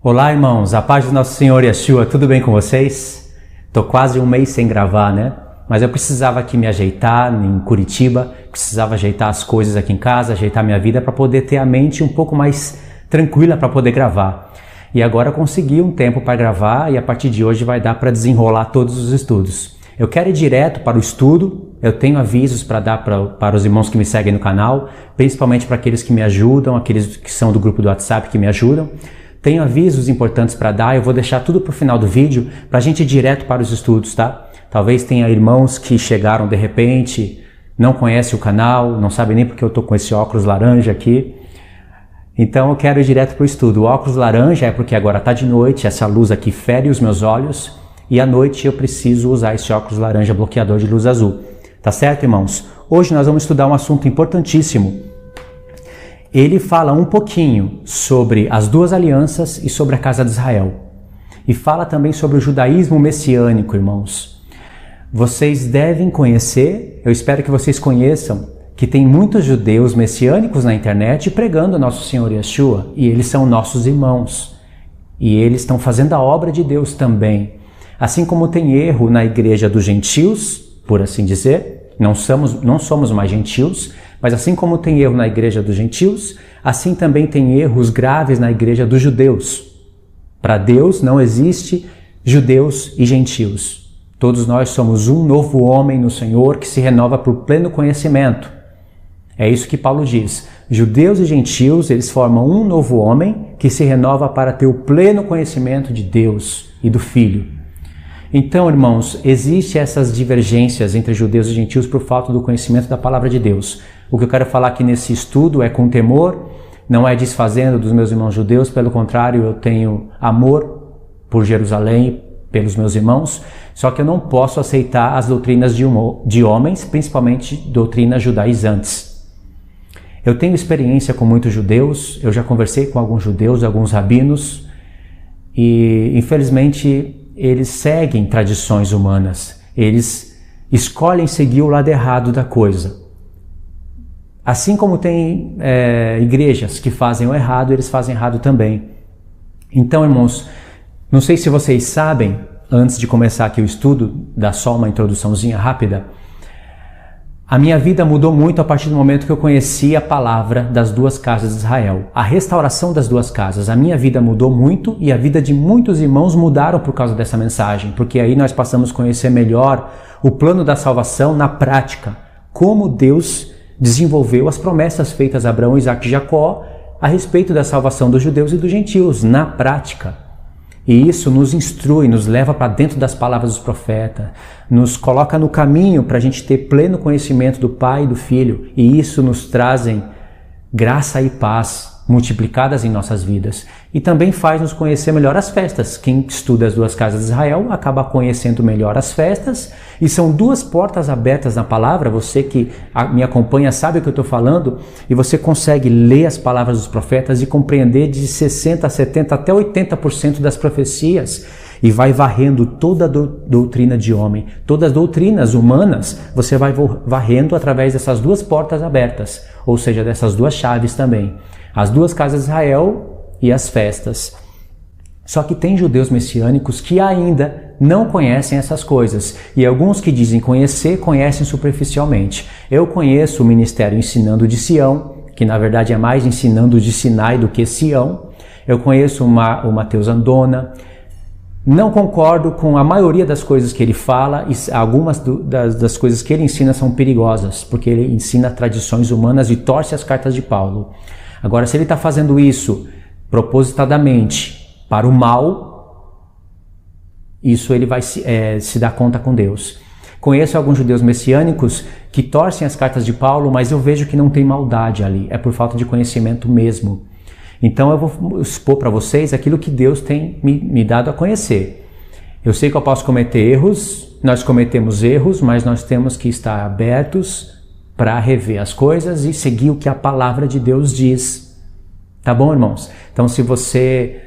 Olá, irmãos, a paz do nosso Senhor Yeshua, tudo bem com vocês? Tô quase um mês sem gravar, né? Mas eu precisava aqui me ajeitar em Curitiba, precisava ajeitar as coisas aqui em casa, ajeitar minha vida para poder ter a mente um pouco mais tranquila para poder gravar. E agora eu consegui um tempo para gravar e a partir de hoje vai dar para desenrolar todos os estudos. Eu quero ir direto para o estudo, eu tenho avisos para dar para os irmãos que me seguem no canal, principalmente para aqueles que me ajudam, aqueles que são do grupo do WhatsApp que me ajudam. Tenho avisos importantes para dar, eu vou deixar tudo para o final do vídeo para a gente ir direto para os estudos, tá? Talvez tenha irmãos que chegaram de repente, não conhecem o canal, não sabem nem porque eu estou com esse óculos laranja aqui. Então eu quero ir direto para o estudo. O óculos laranja é porque agora está de noite, essa luz aqui fere os meus olhos e à noite eu preciso usar esse óculos laranja bloqueador de luz azul. Tá certo, irmãos? Hoje nós vamos estudar um assunto importantíssimo. Ele fala um pouquinho sobre as duas alianças e sobre a casa de Israel. E fala também sobre o judaísmo messiânico, irmãos. Vocês devem conhecer, eu espero que vocês conheçam, que tem muitos judeus messiânicos na internet pregando o nosso Senhor Yeshua. E eles são nossos irmãos. E eles estão fazendo a obra de Deus também. Assim como tem erro na igreja dos gentios, por assim dizer, não somos mais gentios, mas assim como tem erro na igreja dos gentios, assim também tem erros graves na igreja dos judeus. Para Deus não existe judeus e gentios. Todos nós somos um novo homem no Senhor que se renova para o pleno conhecimento. É isso que Paulo diz. Judeus e gentios, eles formam um novo homem que se renova para ter o pleno conhecimento de Deus e do Filho. Então, irmãos, existem essas divergências entre judeus e gentios por falta do conhecimento da palavra de Deus. O que eu quero falar aqui nesse estudo é com temor, não é desfazendo dos meus irmãos judeus, pelo contrário, eu tenho amor por Jerusalém, pelos meus irmãos, só que eu não posso aceitar as doutrinas de homens, principalmente doutrinas judaizantes. Eu tenho experiência com muitos judeus, eu já conversei com alguns judeus, alguns rabinos, e infelizmente eles seguem tradições humanas, eles escolhem seguir o lado errado da coisa. Assim como tem igrejas que fazem o errado, eles fazem errado também. Então, irmãos, não sei se vocês sabem, antes de começar aqui o estudo, dar só uma introduçãozinha rápida, a minha vida mudou muito a partir do momento que eu conheci a palavra das duas casas de Israel. A restauração das duas casas. A minha vida mudou muito e a vida de muitos irmãos mudaram por causa dessa mensagem. Porque aí nós passamos a conhecer melhor o plano da salvação na prática. Como Deus desenvolveu as promessas feitas a Abraão, Isaque e Jacó a respeito da salvação dos judeus e dos gentios na prática. E isso nos instrui, nos leva para dentro das palavras dos profetas, nos coloca no caminho para a gente ter pleno conhecimento do Pai e do Filho. E isso nos trazem graça e paz multiplicadas em nossas vidas. E também faz nos conhecer melhor as festas. Quem estuda as duas casas de Israel acaba conhecendo melhor as festas. E são duas portas abertas na palavra. Você que me acompanha sabe o que eu estou falando. E você consegue ler as palavras dos profetas e compreender de 60%, 70% até 80% das profecias. E vai varrendo toda a doutrina de homem. Todas as doutrinas humanas você vai varrendo através dessas duas portas abertas. Ou seja, dessas duas chaves também. As duas casas de Israel e as festas. Só que tem judeus messiânicos que ainda não conhecem essas coisas. E alguns que dizem conhecer, conhecem superficialmente. Eu conheço o ministério Ensinando de Sião, que na verdade é mais Ensinando de Sinai do que Sião. Eu conheço o Mateus Andona. Não concordo com a maioria das coisas que ele fala e algumas das coisas que ele ensina são perigosas, porque ele ensina tradições humanas e torce as cartas de Paulo. Agora, se ele está fazendo isso propositadamente para o mal, isso ele vai se dar conta com Deus. Conheço alguns judeus messiânicos que torcem as cartas de Paulo, mas eu vejo que não tem maldade ali, é por falta de conhecimento mesmo. Então eu vou expor para vocês aquilo que Deus tem me dado a conhecer. Eu sei que eu posso cometer erros, nós cometemos erros, mas nós temos que estar abertos para rever as coisas e seguir o que a palavra de Deus diz. Tá bom, irmãos? Então, se você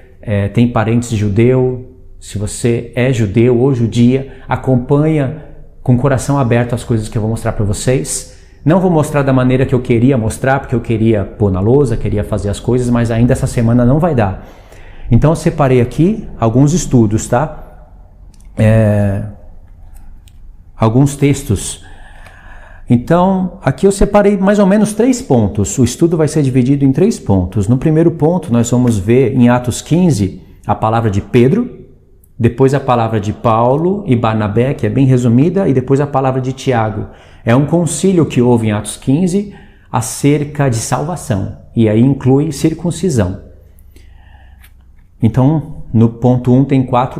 tem parentes judeu, se você é judeu ou judia, acompanha com o coração aberto as coisas que eu vou mostrar para vocês. Não vou mostrar da maneira que eu queria mostrar, porque eu queria pôr na lousa, queria fazer as coisas, mas ainda essa semana não vai dar. Então eu separei aqui alguns estudos, tá? Alguns textos. Então, aqui eu separei mais ou menos 3 pontos. O estudo vai ser dividido em 3 pontos. No primeiro ponto, nós vamos ver em Atos 15 a palavra de Pedro, depois a palavra de Paulo e Barnabé, que é bem resumida, e depois a palavra de Tiago. É um concílio que houve em Atos 15 acerca de salvação, e aí inclui circuncisão. Então, no ponto 1 tem 4,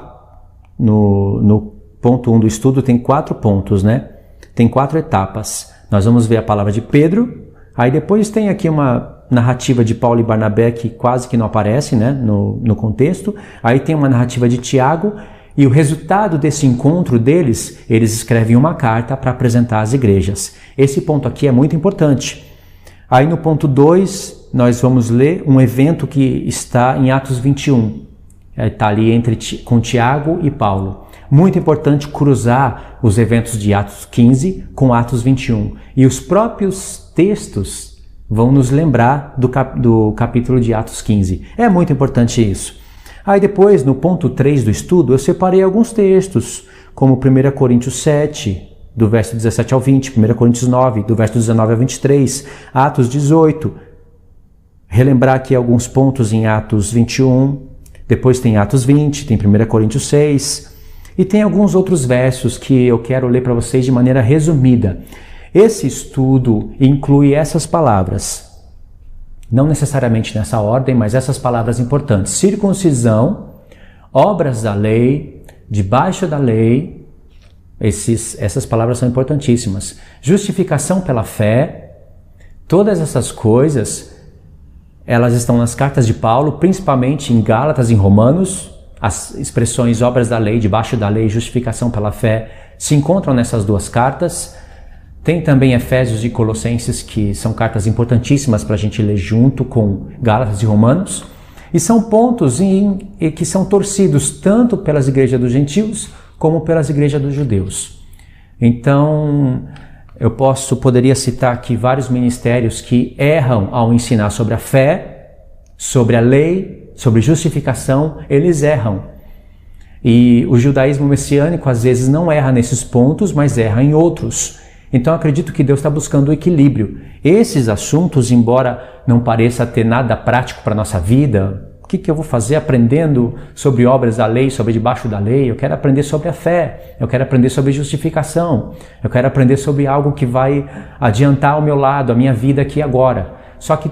no ponto 1 do estudo tem 4 pontos, né? Tem 4 etapas. Nós vamos ver a palavra de Pedro, aí depois tem aqui uma narrativa de Paulo e Barnabé que quase que não aparece, né, no contexto. Aí tem uma narrativa de Tiago, e o resultado desse encontro deles, eles escrevem uma carta para apresentar às igrejas. Esse ponto aqui é muito importante. Aí no ponto 2, nós vamos ler um evento que está em Atos 21. Está ali com Tiago e Paulo. Muito importante cruzar os eventos de Atos 15 com Atos 21. E os próprios textos vão nos lembrar do capítulo de Atos 15. É muito importante isso. Aí depois, no ponto 3 do estudo, eu separei alguns textos, como 1 Coríntios 7, do verso 17 ao 20, 1 Coríntios 9, do verso 19 ao 23, Atos 18, relembrar aqui alguns pontos em Atos 21, depois tem Atos 20, tem 1 Coríntios 6, e tem alguns outros versos que eu quero ler para vocês de maneira resumida. Esse estudo inclui essas palavras, não necessariamente nessa ordem, mas essas palavras importantes: circuncisão, obras da lei, debaixo da lei. Essas palavras são importantíssimas. Justificação pela fé. Todas essas coisas, elas estão nas cartas de Paulo, principalmente em Gálatas e em Romanos. As expressões obras da lei, debaixo da lei, justificação pela fé se encontram nessas 2 cartas. Tem também Efésios e Colossenses, que são cartas importantíssimas para a gente ler junto com Gálatas e Romanos. E são pontos que são torcidos tanto pelas igrejas dos gentios como pelas igrejas dos judeus. Então, eu poderia citar aqui vários ministérios que erram ao ensinar sobre a fé, sobre a lei, sobre justificação. Eles erram. E o judaísmo messiânico às vezes não erra nesses pontos, mas erra em outros. Então eu acredito que Deus está buscando o equilíbrio. Esses assuntos, embora não pareça ter nada prático para a nossa vida, o que eu vou fazer aprendendo sobre obras da lei, sobre debaixo da lei? Eu quero aprender sobre a fé, eu quero aprender sobre justificação, eu quero aprender sobre algo que vai adiantar o meu lado, a minha vida aqui e agora. Só que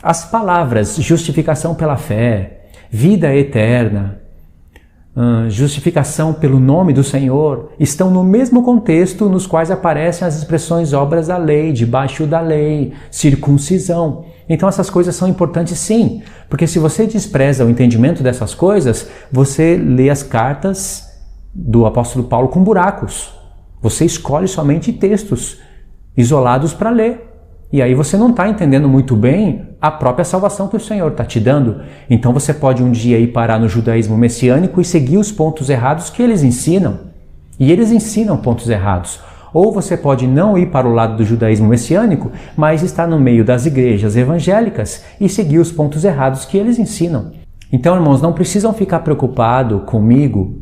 as palavras justificação pela fé, vida eterna, justificação pelo nome do Senhor, estão no mesmo contexto nos quais aparecem as expressões obras da lei, debaixo da lei, circuncisão. Então essas coisas são importantes sim, porque se você despreza o entendimento dessas coisas, você lê as cartas do apóstolo Paulo com buracos. Você escolhe somente textos isolados para ler. E aí você não está entendendo muito bem a própria salvação que o Senhor está te dando. Então você pode um dia ir parar no judaísmo messiânico e seguir os pontos errados que eles ensinam. E eles ensinam pontos errados. Ou você pode não ir para o lado do judaísmo messiânico, mas estar no meio das igrejas evangélicas e seguir os pontos errados que eles ensinam. Então, irmãos, não precisam ficar preocupados comigo,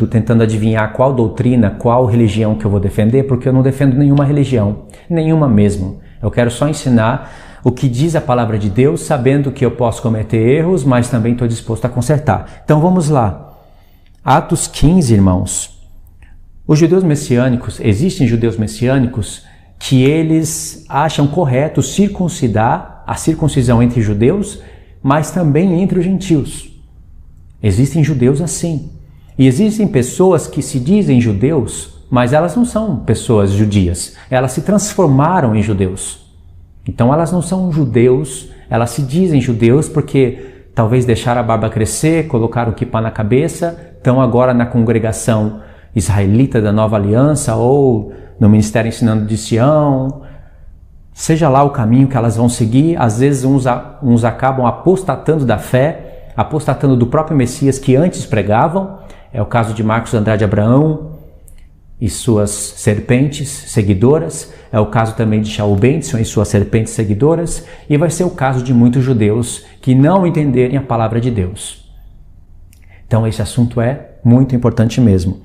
tentando adivinhar qual doutrina, qual religião que eu vou defender, porque eu não defendo nenhuma religião, nenhuma mesmo. Eu quero só ensinar o que diz a palavra de Deus, sabendo que eu posso cometer erros, mas também estou disposto a consertar. Então vamos lá. Atos 15, irmãos. Os judeus messiânicos, existem judeus messiânicos que eles acham correto circuncidar, a circuncisão entre judeus, mas também entre os gentios. Existem judeus assim. E existem pessoas que se dizem judeus, mas elas não são pessoas judias. Elas se transformaram em judeus. Então elas não são judeus, elas se dizem judeus porque talvez deixaram a barba crescer, colocaram o kippá na cabeça, estão agora na congregação israelita da Nova Aliança ou no Ministério Ensinando de Sião. Seja lá o caminho que elas vão seguir, às vezes uns acabam apostatando da fé, apostatando do próprio Messias que antes pregavam. É o caso de Marcos Andrade Abraão. e suas serpentes seguidoras, é o caso também de Shaul Benson e suas serpentes seguidoras, e vai ser o caso de muitos judeus que não entenderem a palavra de Deus. Então esse assunto é muito importante mesmo.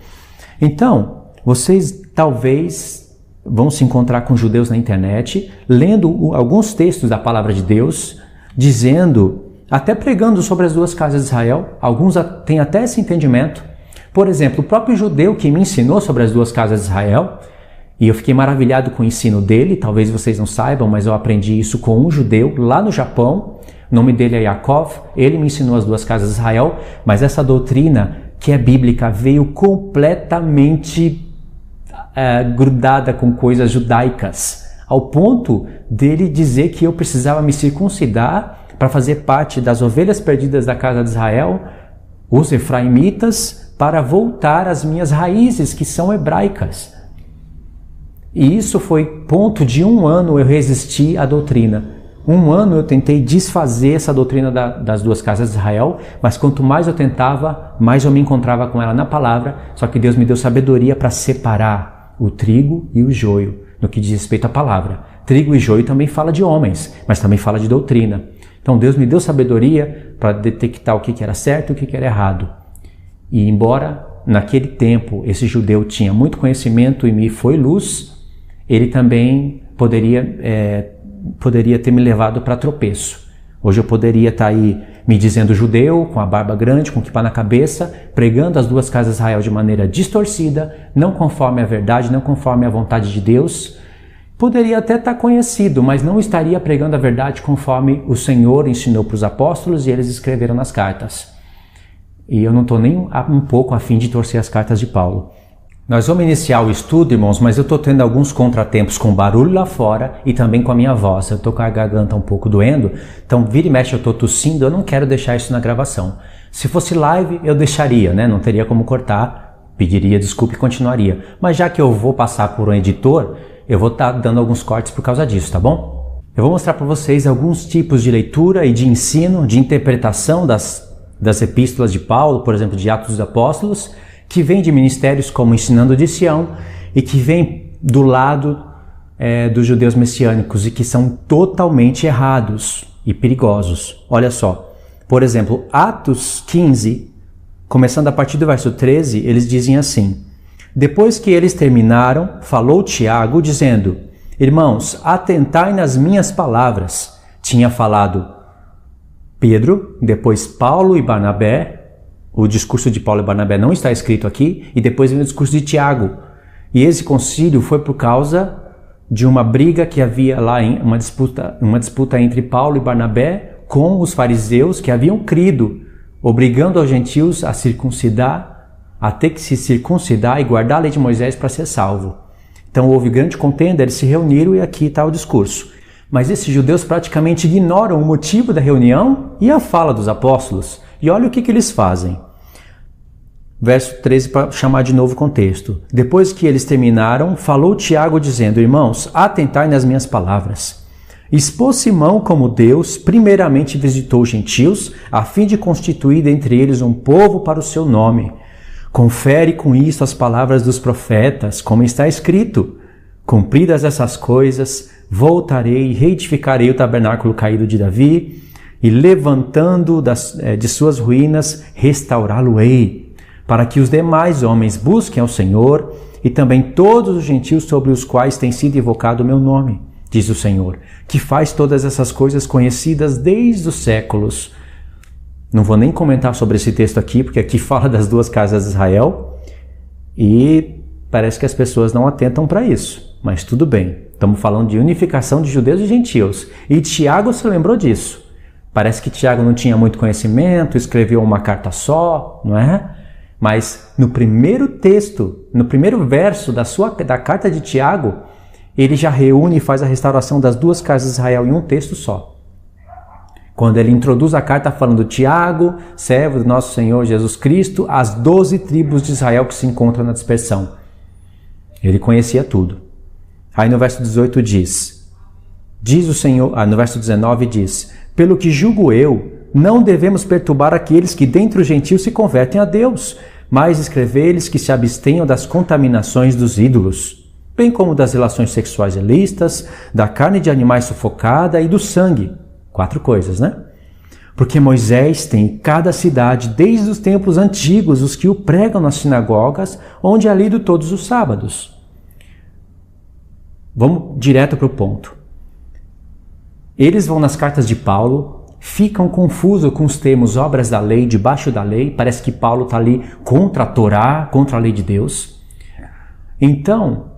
Então, vocês talvez vão se encontrar com judeus na internet, lendo alguns textos da palavra de Deus, dizendo, até pregando sobre as duas casas de Israel, alguns têm até esse entendimento. Por exemplo, o próprio judeu que me ensinou sobre as duas casas de Israel, e eu fiquei maravilhado com o ensino dele, talvez vocês não saibam, mas eu aprendi isso com um judeu lá no Japão, o nome dele é Yaakov, ele me ensinou as duas casas de Israel, mas essa doutrina que é bíblica veio completamente grudada com coisas judaicas, ao ponto dele dizer que eu precisava me circuncidar para fazer parte das ovelhas perdidas da casa de Israel, os efraimitas, para voltar às minhas raízes, que são hebraicas. E isso foi ponto de 1 ano eu resisti à doutrina. 1 ano eu tentei desfazer essa doutrina das duas casas de Israel, mas quanto mais eu tentava, mais eu me encontrava com ela na palavra, só que Deus me deu sabedoria para separar o trigo e o joio, no que diz respeito à palavra. Trigo e joio também fala de homens, mas também fala de doutrina. Então Deus me deu sabedoria para detectar o que era certo e o que era errado. E embora naquele tempo esse judeu tinha muito conhecimento e me foi luz, ele também poderia ter me levado para tropeço. Hoje eu poderia estar aí me dizendo judeu, com a barba grande, com o kippá na cabeça, pregando as duas casas de Israel de maneira distorcida, não conforme a verdade, não conforme a vontade de Deus. Poderia até estar conhecido, mas não estaria pregando a verdade conforme o Senhor ensinou para os apóstolos e eles escreveram nas cartas. E eu não estou nem um pouco a fim de torcer as cartas de Paulo. Nós vamos iniciar o estudo, irmãos, mas eu estou tendo alguns contratempos com barulho lá fora e também com a minha voz. Eu estou com a garganta um pouco doendo, então vira e mexe eu estou tossindo, eu não quero deixar isso na gravação. Se fosse live, eu deixaria, né? Não teria como cortar, pediria desculpa e continuaria. Mas já que eu vou passar por um editor, eu vou estar dando alguns cortes por causa disso, tá bom? Eu vou mostrar para vocês alguns tipos de leitura e de ensino, de interpretação das epístolas de Paulo, por exemplo, de Atos dos Apóstolos, que vem de ministérios como Ensinando de Sião e que vem do lado dos judeus messiânicos e que são totalmente errados e perigosos. Olha só, por exemplo, Atos 15, começando a partir do verso 13, eles dizem assim: depois que eles terminaram, falou Tiago, dizendo: irmãos, atentai nas minhas palavras. Tinha falado Pedro, depois Paulo e Barnabé. O discurso de Paulo e Barnabé não está escrito aqui, e depois vem o discurso de Tiago. E esse concílio foi por causa de uma briga que havia lá, uma disputa entre Paulo e Barnabé com os fariseus que haviam crido, obrigando os gentios a circuncidar, a ter que se circuncidar e guardar a lei de Moisés para ser salvo. Então houve grande contenda, eles se reuniram e aqui está o discurso. Mas esses judeus praticamente ignoram o motivo da reunião e a fala dos apóstolos. E olha o que eles fazem. Verso 13, para chamar de novo o contexto. Depois que eles terminaram, falou Tiago dizendo: irmãos, atentai nas minhas palavras. Expôs Simão como Deus primeiramente visitou os gentios, a fim de constituir dentre eles um povo para o seu nome. Confere com isso as palavras dos profetas, como está escrito: cumpridas essas coisas, voltarei e reedificarei o tabernáculo caído de Davi, e levantando de suas ruínas, restaurá-lo-ei, para que os demais homens busquem ao Senhor, e também todos os gentios sobre os quais tem sido invocado o meu nome, diz o Senhor, que faz todas essas coisas conhecidas desde os séculos. Não vou nem comentar sobre esse texto aqui, porque aqui fala das duas casas de Israel, e parece que as pessoas não atentam para isso, mas tudo bem. Estamos falando de unificação de judeus e gentios, e Tiago se lembrou disso. Parece que Tiago não tinha muito conhecimento, escreveu uma carta só, não é? Mas no primeiro texto, no primeiro verso da carta de Tiago, ele já reúne e faz a restauração das duas casas de Israel em um texto só. Quando ele introduz a carta falando Tiago, servo do nosso Senhor Jesus Cristo, as 12 tribos de Israel que se encontram na dispersão. Ele conhecia tudo. Aí no verso 18 diz o Senhor, no verso 19 diz: pelo que julgo eu, não devemos perturbar aqueles que dentre os gentios se convertem a Deus, mas escrever-lhes que se abstenham das contaminações dos ídolos, bem como das relações sexuais ilícitas, da carne de animais sufocada e do sangue. 4 coisas, né? Porque Moisés tem em cada cidade, desde os tempos antigos, os que o pregam nas sinagogas, onde é lido todos os sábados. Vamos direto para o ponto. Eles vão nas cartas de Paulo, ficam confusos com os termos obras da lei, debaixo da lei. Parece que Paulo está ali contra a Torá, contra a lei de Deus. Então,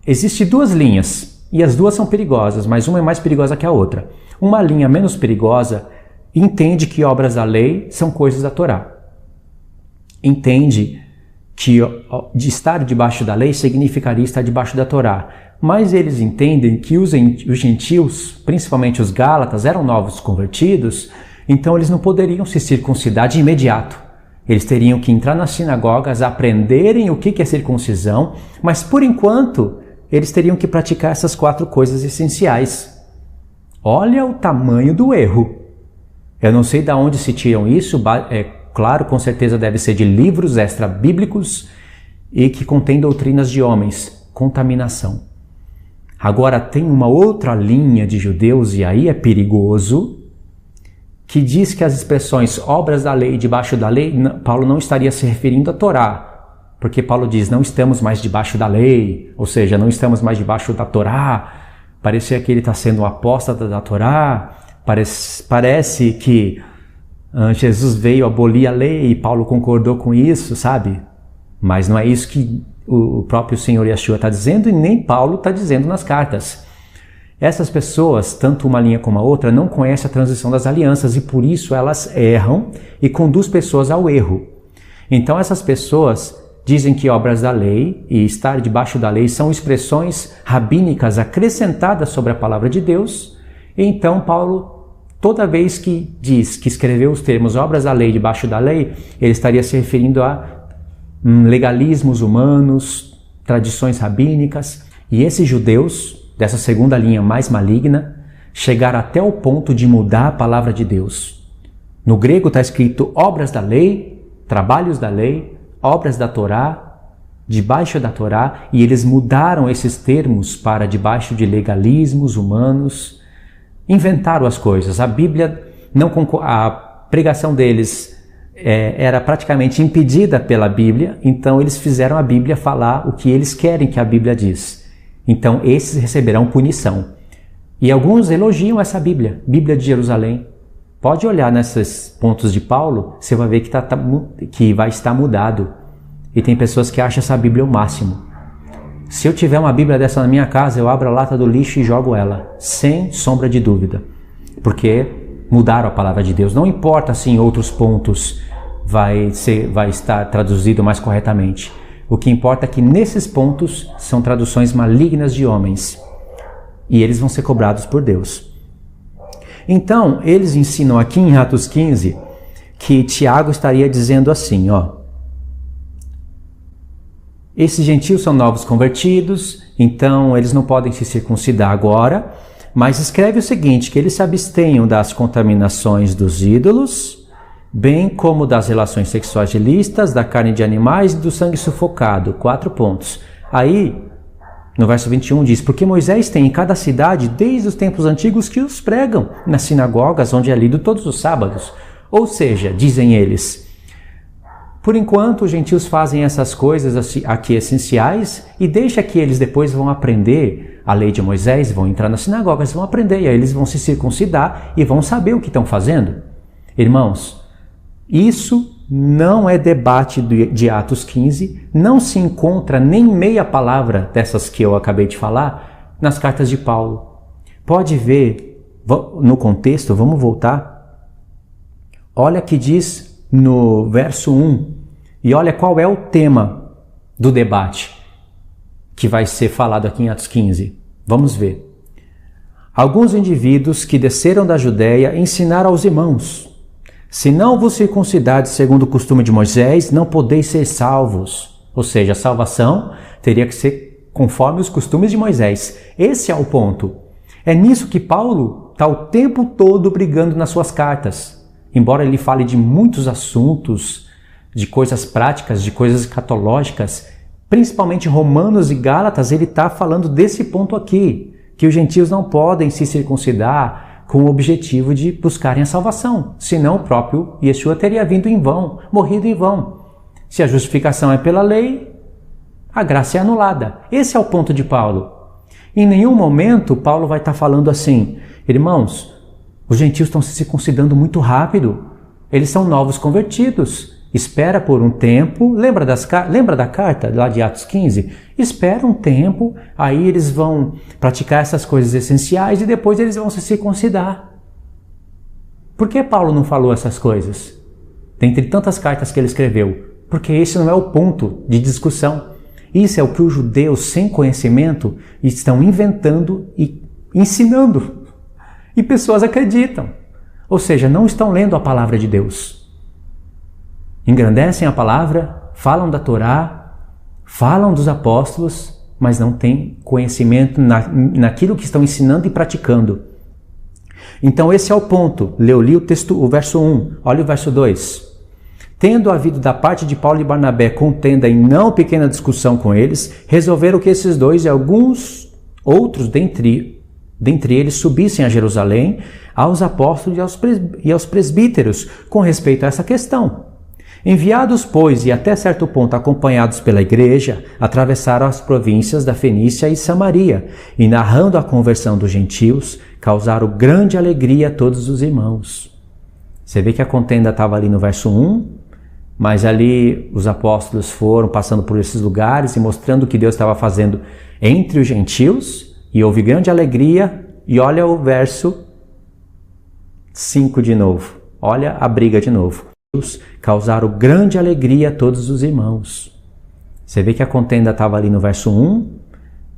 existem 2 linhas, e as 2 são perigosas, mas uma é mais perigosa que a outra. Uma linha menos perigosa entende que obras da lei são coisas da Torá. Entende que de estar debaixo da lei significaria estar debaixo da Torá. Mas eles entendem que os gentios, principalmente os gálatas, eram novos convertidos, então eles não poderiam se circuncidar de imediato. Eles teriam que entrar nas sinagogas, aprenderem o que é circuncisão, mas por enquanto eles teriam que praticar essas 4 coisas essenciais. Olha o tamanho do erro. Eu não sei de onde se tiram isso, claro, com certeza deve ser de livros extra-bíblicos e que contém doutrinas de homens, contaminação. Agora tem uma outra linha de judeus, e aí é perigoso, que diz que as expressões obras da lei, debaixo da lei, Paulo não estaria se referindo à Torá, porque Paulo diz, não estamos mais debaixo da lei, ou seja, não estamos mais debaixo da Torá. Parecia que ele está sendo um apóstata da Torá. Parece que Jesus veio abolir a lei e Paulo concordou com isso, sabe? Mas não é isso que o próprio Senhor Yeshua está dizendo e nem Paulo está dizendo nas cartas. Essas pessoas, tanto uma linha como a outra, não conhecem a transição das alianças e por isso elas erram e conduzem pessoas ao erro. Então essas pessoas dizem que obras da lei e estar debaixo da lei são expressões rabínicas acrescentadas sobre a palavra de Deus. E então Paulo, toda vez que diz que escreveu os termos obras da lei debaixo da lei, ele estaria se referindo a legalismos humanos, tradições rabínicas. E esses judeus, dessa segunda linha mais maligna, chegaram até o ponto de mudar a palavra de Deus. No grego está escrito obras da lei, trabalhos da lei, obras da Torá, debaixo da Torá, e eles mudaram esses termos para debaixo de legalismos humanos. Inventaram as coisas. A Bíblia, a pregação deles era praticamente impedida pela Bíblia, então eles fizeram a Bíblia falar o que eles querem que a Bíblia diz. Então esses receberão punição. E alguns elogiam essa Bíblia, Bíblia de Jerusalém. Pode olhar nesses pontos de Paulo, você vai ver que vai estar mudado. E tem pessoas que acham essa Bíblia o máximo. Se eu tiver uma Bíblia dessa na minha casa, eu abro a lata do lixo e jogo ela, sem sombra de dúvida. Porque mudaram a palavra de Deus. Não importa se em outros pontos vai estar traduzido mais corretamente. O que importa é que nesses pontos são traduções malignas de homens. E eles vão ser cobrados por Deus. Então, eles ensinam aqui em Atos 15 que Tiago estaria dizendo assim, esses gentios são novos convertidos, então eles não podem se circuncidar agora, mas escreve o seguinte, que eles se abstenham das contaminações dos ídolos, bem como das relações sexuais ilícitas, da carne de animais e do sangue sufocado. 4 pontos. Aí, no verso 21 diz, porque Moisés tem em cada cidade, desde os tempos antigos, que os pregam nas sinagogas, onde é lido todos os sábados. Ou seja, dizem eles, por enquanto os gentios fazem essas coisas aqui essenciais e deixa que eles depois vão aprender a lei de Moisés, vão entrar nas sinagogas, vão aprender, e aí eles vão se circuncidar e vão saber o que estão fazendo. Irmãos, isso não é debate de Atos 15, não se encontra nem meia palavra dessas que eu acabei de falar nas cartas de Paulo. Pode ver no contexto, vamos voltar. Olha que diz no verso 1, e olha qual é o tema do debate que vai ser falado aqui em Atos 15. Vamos ver. Alguns indivíduos que desceram da Judéia ensinaram aos irmãos, se não vos circuncidardes segundo o costume de Moisés, não podeis ser salvos. Ou seja, a salvação teria que ser conforme os costumes de Moisés. Esse é o ponto. É nisso que Paulo está o tempo todo brigando nas suas cartas. Embora ele fale de muitos assuntos de coisas práticas, de coisas escatológicas, principalmente Romanos e Gálatas, ele está falando desse ponto aqui, que os gentios não podem se circuncidar com o objetivo de buscarem a salvação, senão o próprio Yeshua teria vindo em vão, morrido em vão. Se a justificação é pela lei, a graça é anulada. Esse é o ponto de Paulo. Em nenhum momento Paulo vai estar falando assim, irmãos, os gentios estão se circuncidando muito rápido, eles são novos convertidos, espera por um tempo, lembra da carta lá de Atos 15? Espera um tempo, aí eles vão praticar essas coisas essenciais e depois eles vão se circuncidar. Por que Paulo não falou essas coisas? Dentre tantas cartas que ele escreveu, porque esse não é o ponto de discussão. Isso é o que os judeus sem conhecimento estão inventando e ensinando. E pessoas acreditam. Ou seja, não estão lendo a palavra de Deus. Engrandecem a palavra, falam da Torá, falam dos apóstolos, mas não têm conhecimento naquilo que estão ensinando e praticando. Então esse é o ponto. Eu li o verso 1, olha o verso 2. Tendo havido da parte de Paulo e Barnabé contenda e não pequena discussão com eles, resolveram que esses dois e alguns outros dentre eles subissem a Jerusalém aos apóstolos e aos presbíteros com respeito a essa questão. Enviados, pois, e até certo ponto acompanhados pela igreja, atravessaram as províncias da Fenícia e Samaria, e narrando a conversão dos gentios, causaram grande alegria a todos os irmãos. Você vê que a contenda estava ali no verso 1, mas ali os apóstolos foram passando por esses lugares e mostrando o que Deus estava fazendo entre os gentios, e houve grande alegria, e olha o verso 5 de novo, olha a briga de novo. Causaram grande alegria a todos os irmãos. Você vê que a contenda estava ali no verso 1,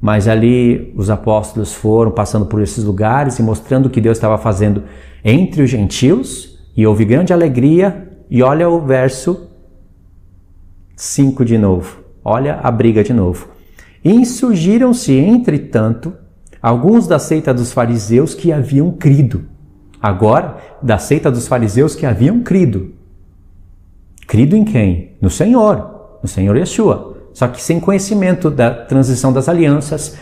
mas ali os apóstolos foram passando por esses lugares e mostrando o que Deus estava fazendo entre os gentios, e houve grande alegria, e olha o verso 5 de novo, olha a briga de novo. Insurgiram-se, entretanto, alguns da seita dos fariseus que haviam crido. Agora, da seita dos fariseus que haviam crido. Crido em quem? No Senhor Yeshua. Só que sem conhecimento da transição das alianças,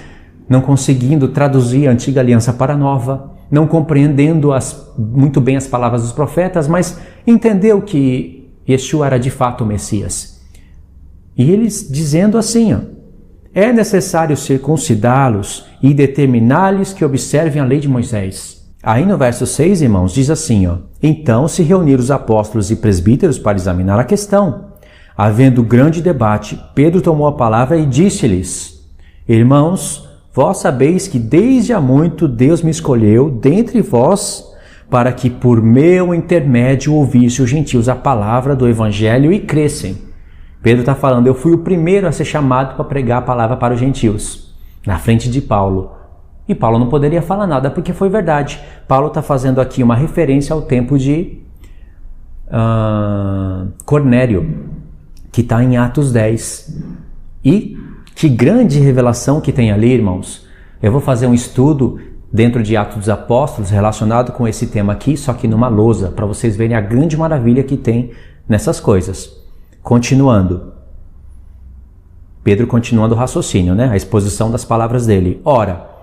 não conseguindo traduzir a antiga aliança para a nova, não compreendendo muito bem as palavras dos profetas, mas entendeu que Yeshua era de fato o Messias. E eles dizendo assim, é necessário circuncidá-los e determinar-lhes que observem a lei de Moisés. Aí no verso 6, irmãos, diz assim, então se reuniram os apóstolos e presbíteros para examinar a questão. Havendo grande debate, Pedro tomou a palavra e disse-lhes, irmãos, vós sabeis que desde há muito Deus me escolheu dentre vós para que por meu intermédio ouvisse os gentios a palavra do evangelho e crescem. Pedro está falando, eu fui o primeiro a ser chamado para pregar a palavra para os gentios, na frente de Paulo. E Paulo não poderia falar nada porque foi verdade. Paulo está fazendo aqui uma referência ao tempo de Cornélio, que está em Atos 10. E que grande revelação que tem ali, irmãos. Eu vou fazer um estudo dentro de Atos dos Apóstolos relacionado com esse tema aqui, só que numa lousa, para vocês verem a grande maravilha que tem nessas coisas. Continuando. Pedro continuando o raciocínio, a exposição das palavras dele. Ora,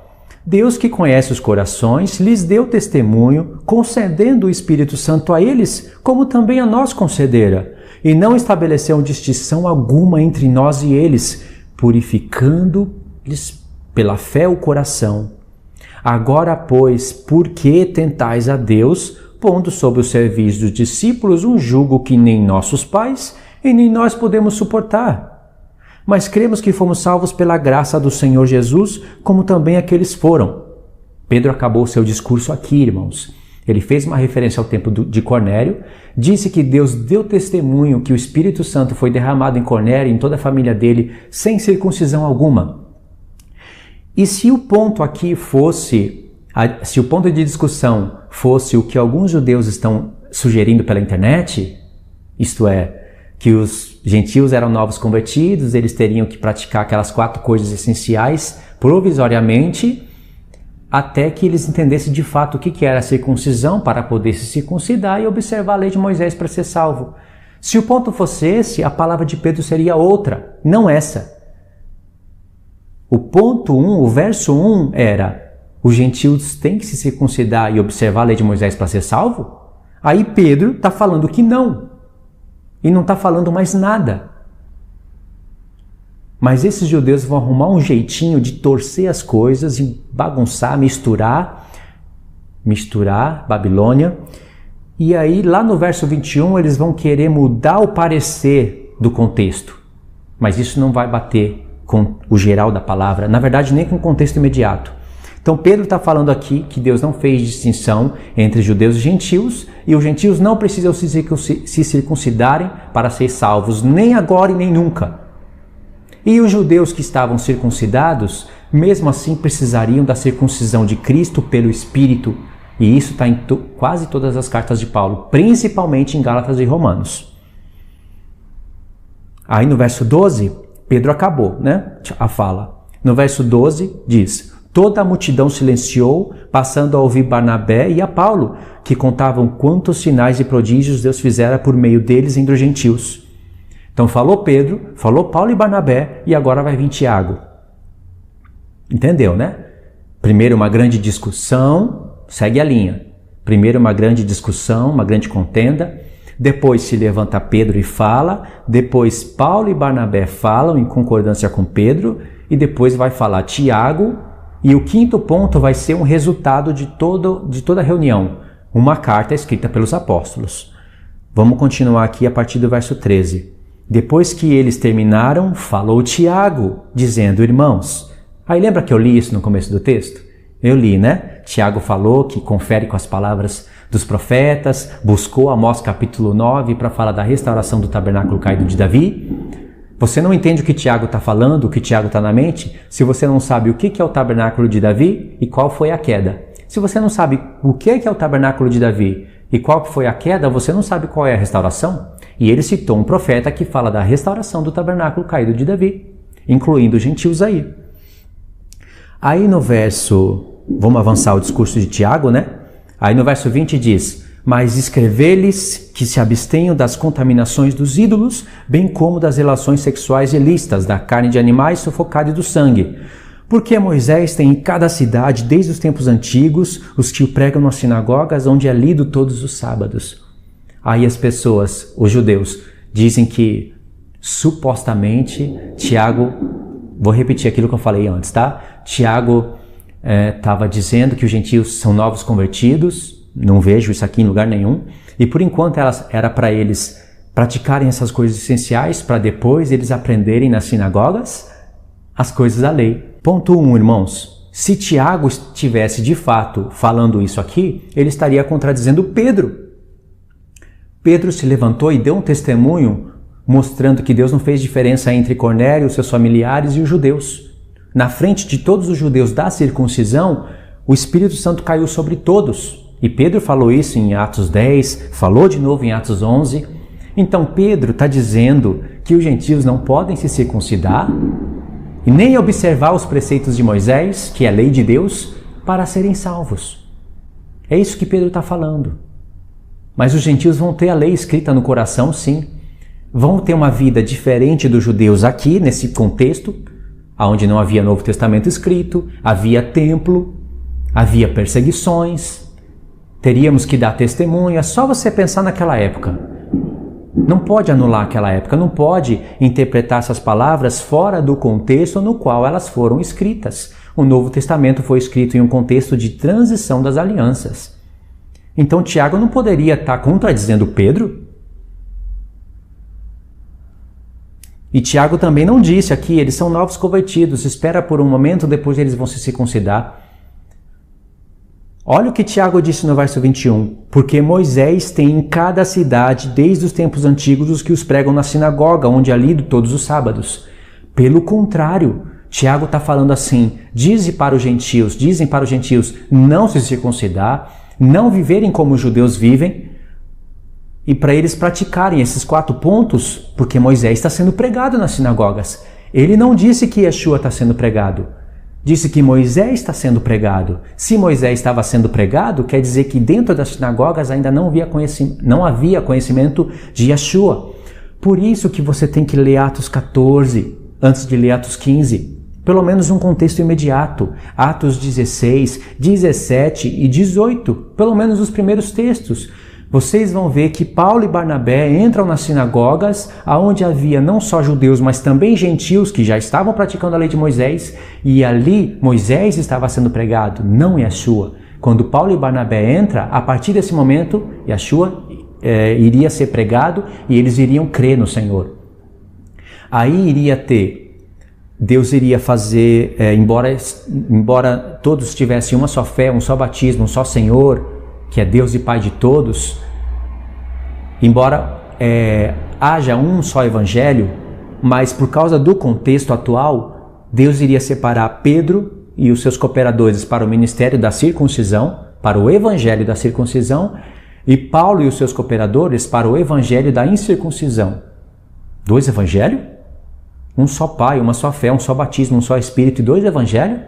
Deus que conhece os corações, lhes deu testemunho, concedendo o Espírito Santo a eles, como também a nós concedera, e não estabeleceu distinção alguma entre nós e eles, purificando-lhes pela fé o coração. Agora, pois, por que tentais a Deus, pondo sob o serviço dos discípulos um jugo que nem nossos pais e nem nós podemos suportar? Mas cremos que fomos salvos pela graça do Senhor Jesus, como também aqueles foram. Pedro acabou seu discurso aqui, irmãos. Ele fez uma referência ao tempo de Cornélio, disse que Deus deu testemunho que o Espírito Santo foi derramado em Cornélio e em toda a família dele, sem circuncisão alguma. E se o ponto aqui fosse, se o ponto de discussão fosse o que alguns judeus estão sugerindo pela internet, isto é, que os gentios eram novos convertidos, eles teriam que praticar aquelas 4 coisas essenciais provisoriamente, até que eles entendessem de fato o que era a circuncisão para poder se circuncidar e observar a lei de Moisés para ser salvo. Se o ponto fosse esse, a palavra de Pedro seria outra, não essa. O ponto 1, o verso 1 era: os gentios têm que se circuncidar e observar a lei de Moisés para ser salvo? Aí Pedro está falando que não. E não está falando mais nada. Mas esses judeus vão arrumar um jeitinho de torcer as coisas e bagunçar, misturar Babilônia. E aí lá no verso 21 eles vão querer mudar o parecer do contexto. Mas isso não vai bater com o geral da palavra, na verdade nem com o contexto imediato. Então Pedro está falando aqui que Deus não fez distinção entre judeus e gentios, e os gentios não precisam se circuncidarem para ser salvos, nem agora e nem nunca. E os judeus que estavam circuncidados, mesmo assim precisariam da circuncisão de Cristo pelo Espírito, e isso está em quase todas as cartas de Paulo, principalmente em Gálatas e Romanos. Aí no verso 12, Pedro acabou, né? A fala. No verso 12 diz: toda a multidão silenciou, passando a ouvir Barnabé e a Paulo, que contavam quantos sinais e prodígios Deus fizera por meio deles entre os gentios. Então falou Pedro, falou Paulo e Barnabé, e agora vai vir Tiago. Entendeu, né? Primeiro uma grande discussão, segue a linha. Primeiro uma grande discussão, uma grande contenda. Depois se levanta Pedro e fala. Depois Paulo e Barnabé falam em concordância com Pedro. E depois vai falar Tiago. E o quinto ponto vai ser um resultado de toda a reunião. Uma carta escrita pelos apóstolos. Vamos continuar aqui a partir do verso 13. Depois que eles terminaram, falou Tiago, dizendo: irmãos. Aí lembra que eu li isso no começo do texto? Eu li, né? Tiago falou que confere com as palavras dos profetas, buscou Amós capítulo 9 para falar da restauração do tabernáculo caído de Davi. Você não entende o que Tiago está falando, o que Tiago está na mente, se você não sabe o que é o tabernáculo de Davi e qual foi a queda. Se você não sabe o que é o tabernáculo de Davi e qual foi a queda, você não sabe qual é a restauração. E ele citou um profeta que fala da restauração do tabernáculo caído de Davi, incluindo os gentios aí. Aí no verso, vamos avançar o discurso de Tiago, né? Aí no verso 20 diz: mas escrever-lhes que se abstenham das contaminações dos ídolos, bem como das relações sexuais ilícitas, da carne de animais sufocada e do sangue. Porque Moisés tem em cada cidade, desde os tempos antigos, os que o pregam nas sinagogas, onde é lido todos os sábados. Aí as pessoas, os judeus, dizem que, supostamente, Tiago, vou repetir aquilo que eu falei antes, tá? Tiago estava dizendo que os gentios são novos convertidos, não vejo isso aqui em lugar nenhum, e por enquanto era para eles praticarem essas coisas essenciais, para depois eles aprenderem nas sinagogas as coisas da lei. Ponto 1, irmãos. Se Tiago estivesse de fato falando isso aqui, ele estaria contradizendo Pedro. Pedro se levantou e deu um testemunho mostrando que Deus não fez diferença entre Cornélio, seus familiares e os judeus. Na frente de todos os judeus da circuncisão, o Espírito Santo caiu sobre todos. E Pedro falou isso em Atos 10, falou de novo em Atos 11. Então Pedro está dizendo que os gentios não podem se circuncidar e nem observar os preceitos de Moisés, que é a lei de Deus, para serem salvos. É isso que Pedro está falando. Mas os gentios vão ter a lei escrita no coração, sim. Vão ter uma vida diferente dos judeus aqui, nesse contexto, onde não havia Novo Testamento escrito, havia templo, havia perseguições, teríamos que dar testemunho. É só você pensar naquela época. Não pode anular aquela época, não pode interpretar essas palavras fora do contexto no qual elas foram escritas. O Novo Testamento foi escrito em um contexto de transição das alianças. Então Tiago não poderia estar contradizendo Pedro. E Tiago também não disse aqui, eles são novos convertidos, espera por um momento, depois eles vão se circuncidar. Olha o que Tiago disse no verso 21. Porque Moisés tem em cada cidade, desde os tempos antigos, os que os pregam na sinagoga, onde é lido todos os sábados. Pelo contrário, Tiago está falando assim, dizem para os gentios não se circuncidar, não viverem como os judeus vivem, e para eles praticarem esses 4 pontos, porque Moisés está sendo pregado nas sinagogas. Ele não disse que Yeshua está sendo pregado. disse que Moisés está sendo pregado. Se Moisés estava sendo pregado, quer dizer que dentro das sinagogas ainda não havia conhecimento de Yeshua. Por isso que você tem que ler Atos 14 antes de ler Atos 15. Pelo menos um contexto imediato. Atos 16, 17 e 18. Pelo menos os primeiros textos. Vocês vão ver que Paulo e Barnabé entram nas sinagogas, onde havia não só judeus, mas também gentios que já estavam praticando a lei de Moisés, e ali Moisés estava sendo pregado, não Yeshua. Quando Paulo e Barnabé entram, a partir desse momento, Yeshua iria ser pregado e eles iriam crer no Senhor. Aí iria ter, Deus iria fazer, embora todos tivessem uma só fé, um só batismo, um só Senhor, que é Deus e Pai de todos, embora haja um só evangelho, mas por causa do contexto atual, Deus iria separar Pedro e os seus cooperadores para o ministério da circuncisão, para o evangelho da circuncisão, e Paulo e os seus cooperadores para o evangelho da incircuncisão. 2 evangelhos? Um só Pai, uma só fé, um só batismo, um só Espírito e 2 evangelhos?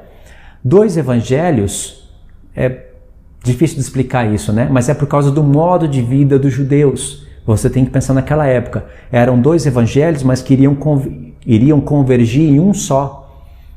2 evangelhos difícil de explicar isso, né? Mas é por causa do modo de vida dos judeus. Você tem que pensar naquela época. Eram 2 evangelhos, mas que iriam convergir em um só.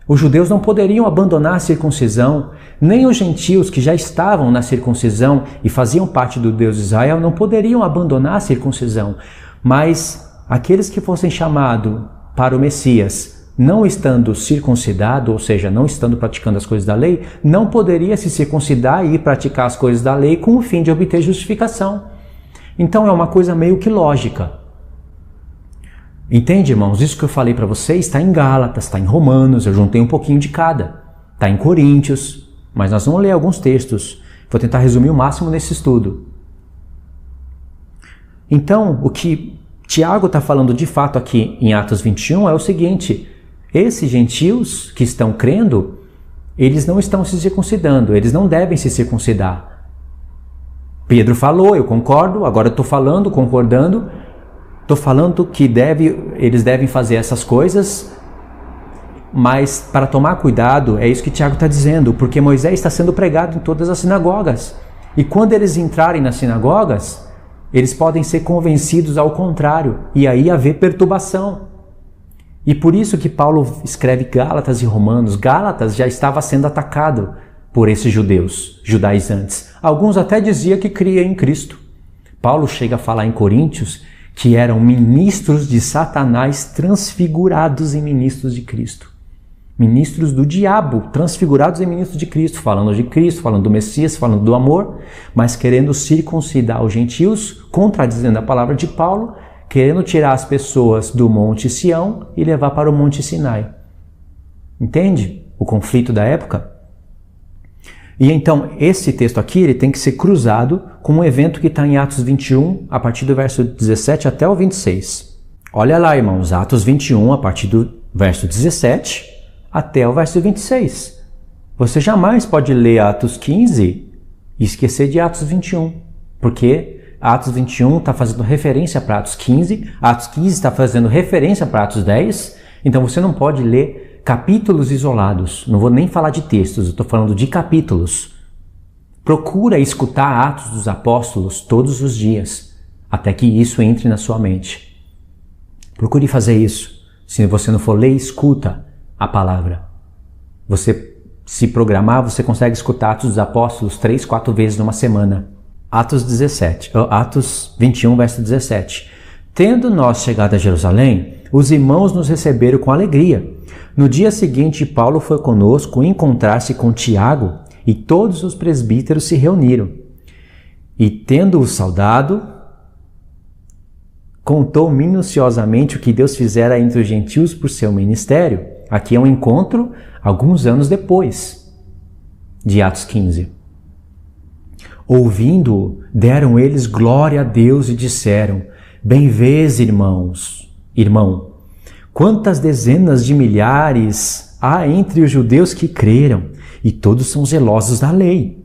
Os judeus não poderiam abandonar a circuncisão, nem os gentios que já estavam na circuncisão e faziam parte do Deus de Israel não poderiam abandonar a circuncisão. Mas aqueles que fossem chamados para o Messias, não estando circuncidado, ou seja, não estando praticando as coisas da lei, não poderia se circuncidar e praticar as coisas da lei com o fim de obter justificação. Então é uma coisa meio que lógica. Entende, irmãos? Isso que eu falei para vocês está em Gálatas, está em Romanos, eu juntei um pouquinho de cada. Está em Coríntios, mas nós vamos ler alguns textos. Vou tentar resumir o máximo nesse estudo. Então, o que Tiago está falando de fato aqui em Atos 21 é o seguinte: esses gentios que estão crendo, eles não estão se circuncidando, eles não devem se circuncidar. Pedro falou, eu concordo, agora estou falando, concordando, estou falando que eles devem fazer essas coisas, mas para tomar cuidado, é isso que Tiago está dizendo, porque Moisés está sendo pregado em todas as sinagogas. E quando eles entrarem nas sinagogas, eles podem ser convencidos ao contrário, e aí haver perturbação. E por isso que Paulo escreve Gálatas e Romanos. Gálatas já estava sendo atacado por esses judaizantes. Alguns até diziam que cria em Cristo. Paulo chega a falar em Coríntios que eram ministros de Satanás transfigurados em ministros de Cristo. Ministros do diabo, transfigurados em ministros de Cristo, falando do Messias, falando do amor, mas querendo circuncidar os gentios, contradizendo a palavra de Paulo, querendo tirar as pessoas do Monte Sião e levar para o Monte Sinai. Entende o conflito da época? E então, esse texto aqui ele tem que ser cruzado com um evento que está em Atos 21, a partir do verso 17 até o 26. Olha lá, irmãos, Atos 21, a partir do verso 17 até o verso 26. Você jamais pode ler Atos 15 e esquecer de Atos 21, porque Atos 21 está fazendo referência para Atos 15, Atos 15 está fazendo referência para Atos 10, então você não pode ler capítulos isolados. Não vou nem falar de textos, eu estou falando de capítulos. Procura escutar Atos dos Apóstolos todos os dias, até que isso entre na sua mente. Procure fazer isso. Se você não for ler, escuta a palavra. Você se programar, você consegue escutar Atos dos Apóstolos 3, 4 vezes numa semana. Atos 21, verso 17. Tendo nós chegado a Jerusalém, os irmãos nos receberam com alegria. No dia seguinte, Paulo foi conosco encontrar-se com Tiago e todos os presbíteros se reuniram. E tendo-o saudado, contou minuciosamente o que Deus fizera entre os gentios por seu ministério. Aqui é um encontro alguns anos depois de Atos 15. Ouvindo-o, deram eles glória a Deus e disseram: Bem vês, irmão, quantas dezenas de milhares há entre os judeus que creram, e todos são zelosos da lei.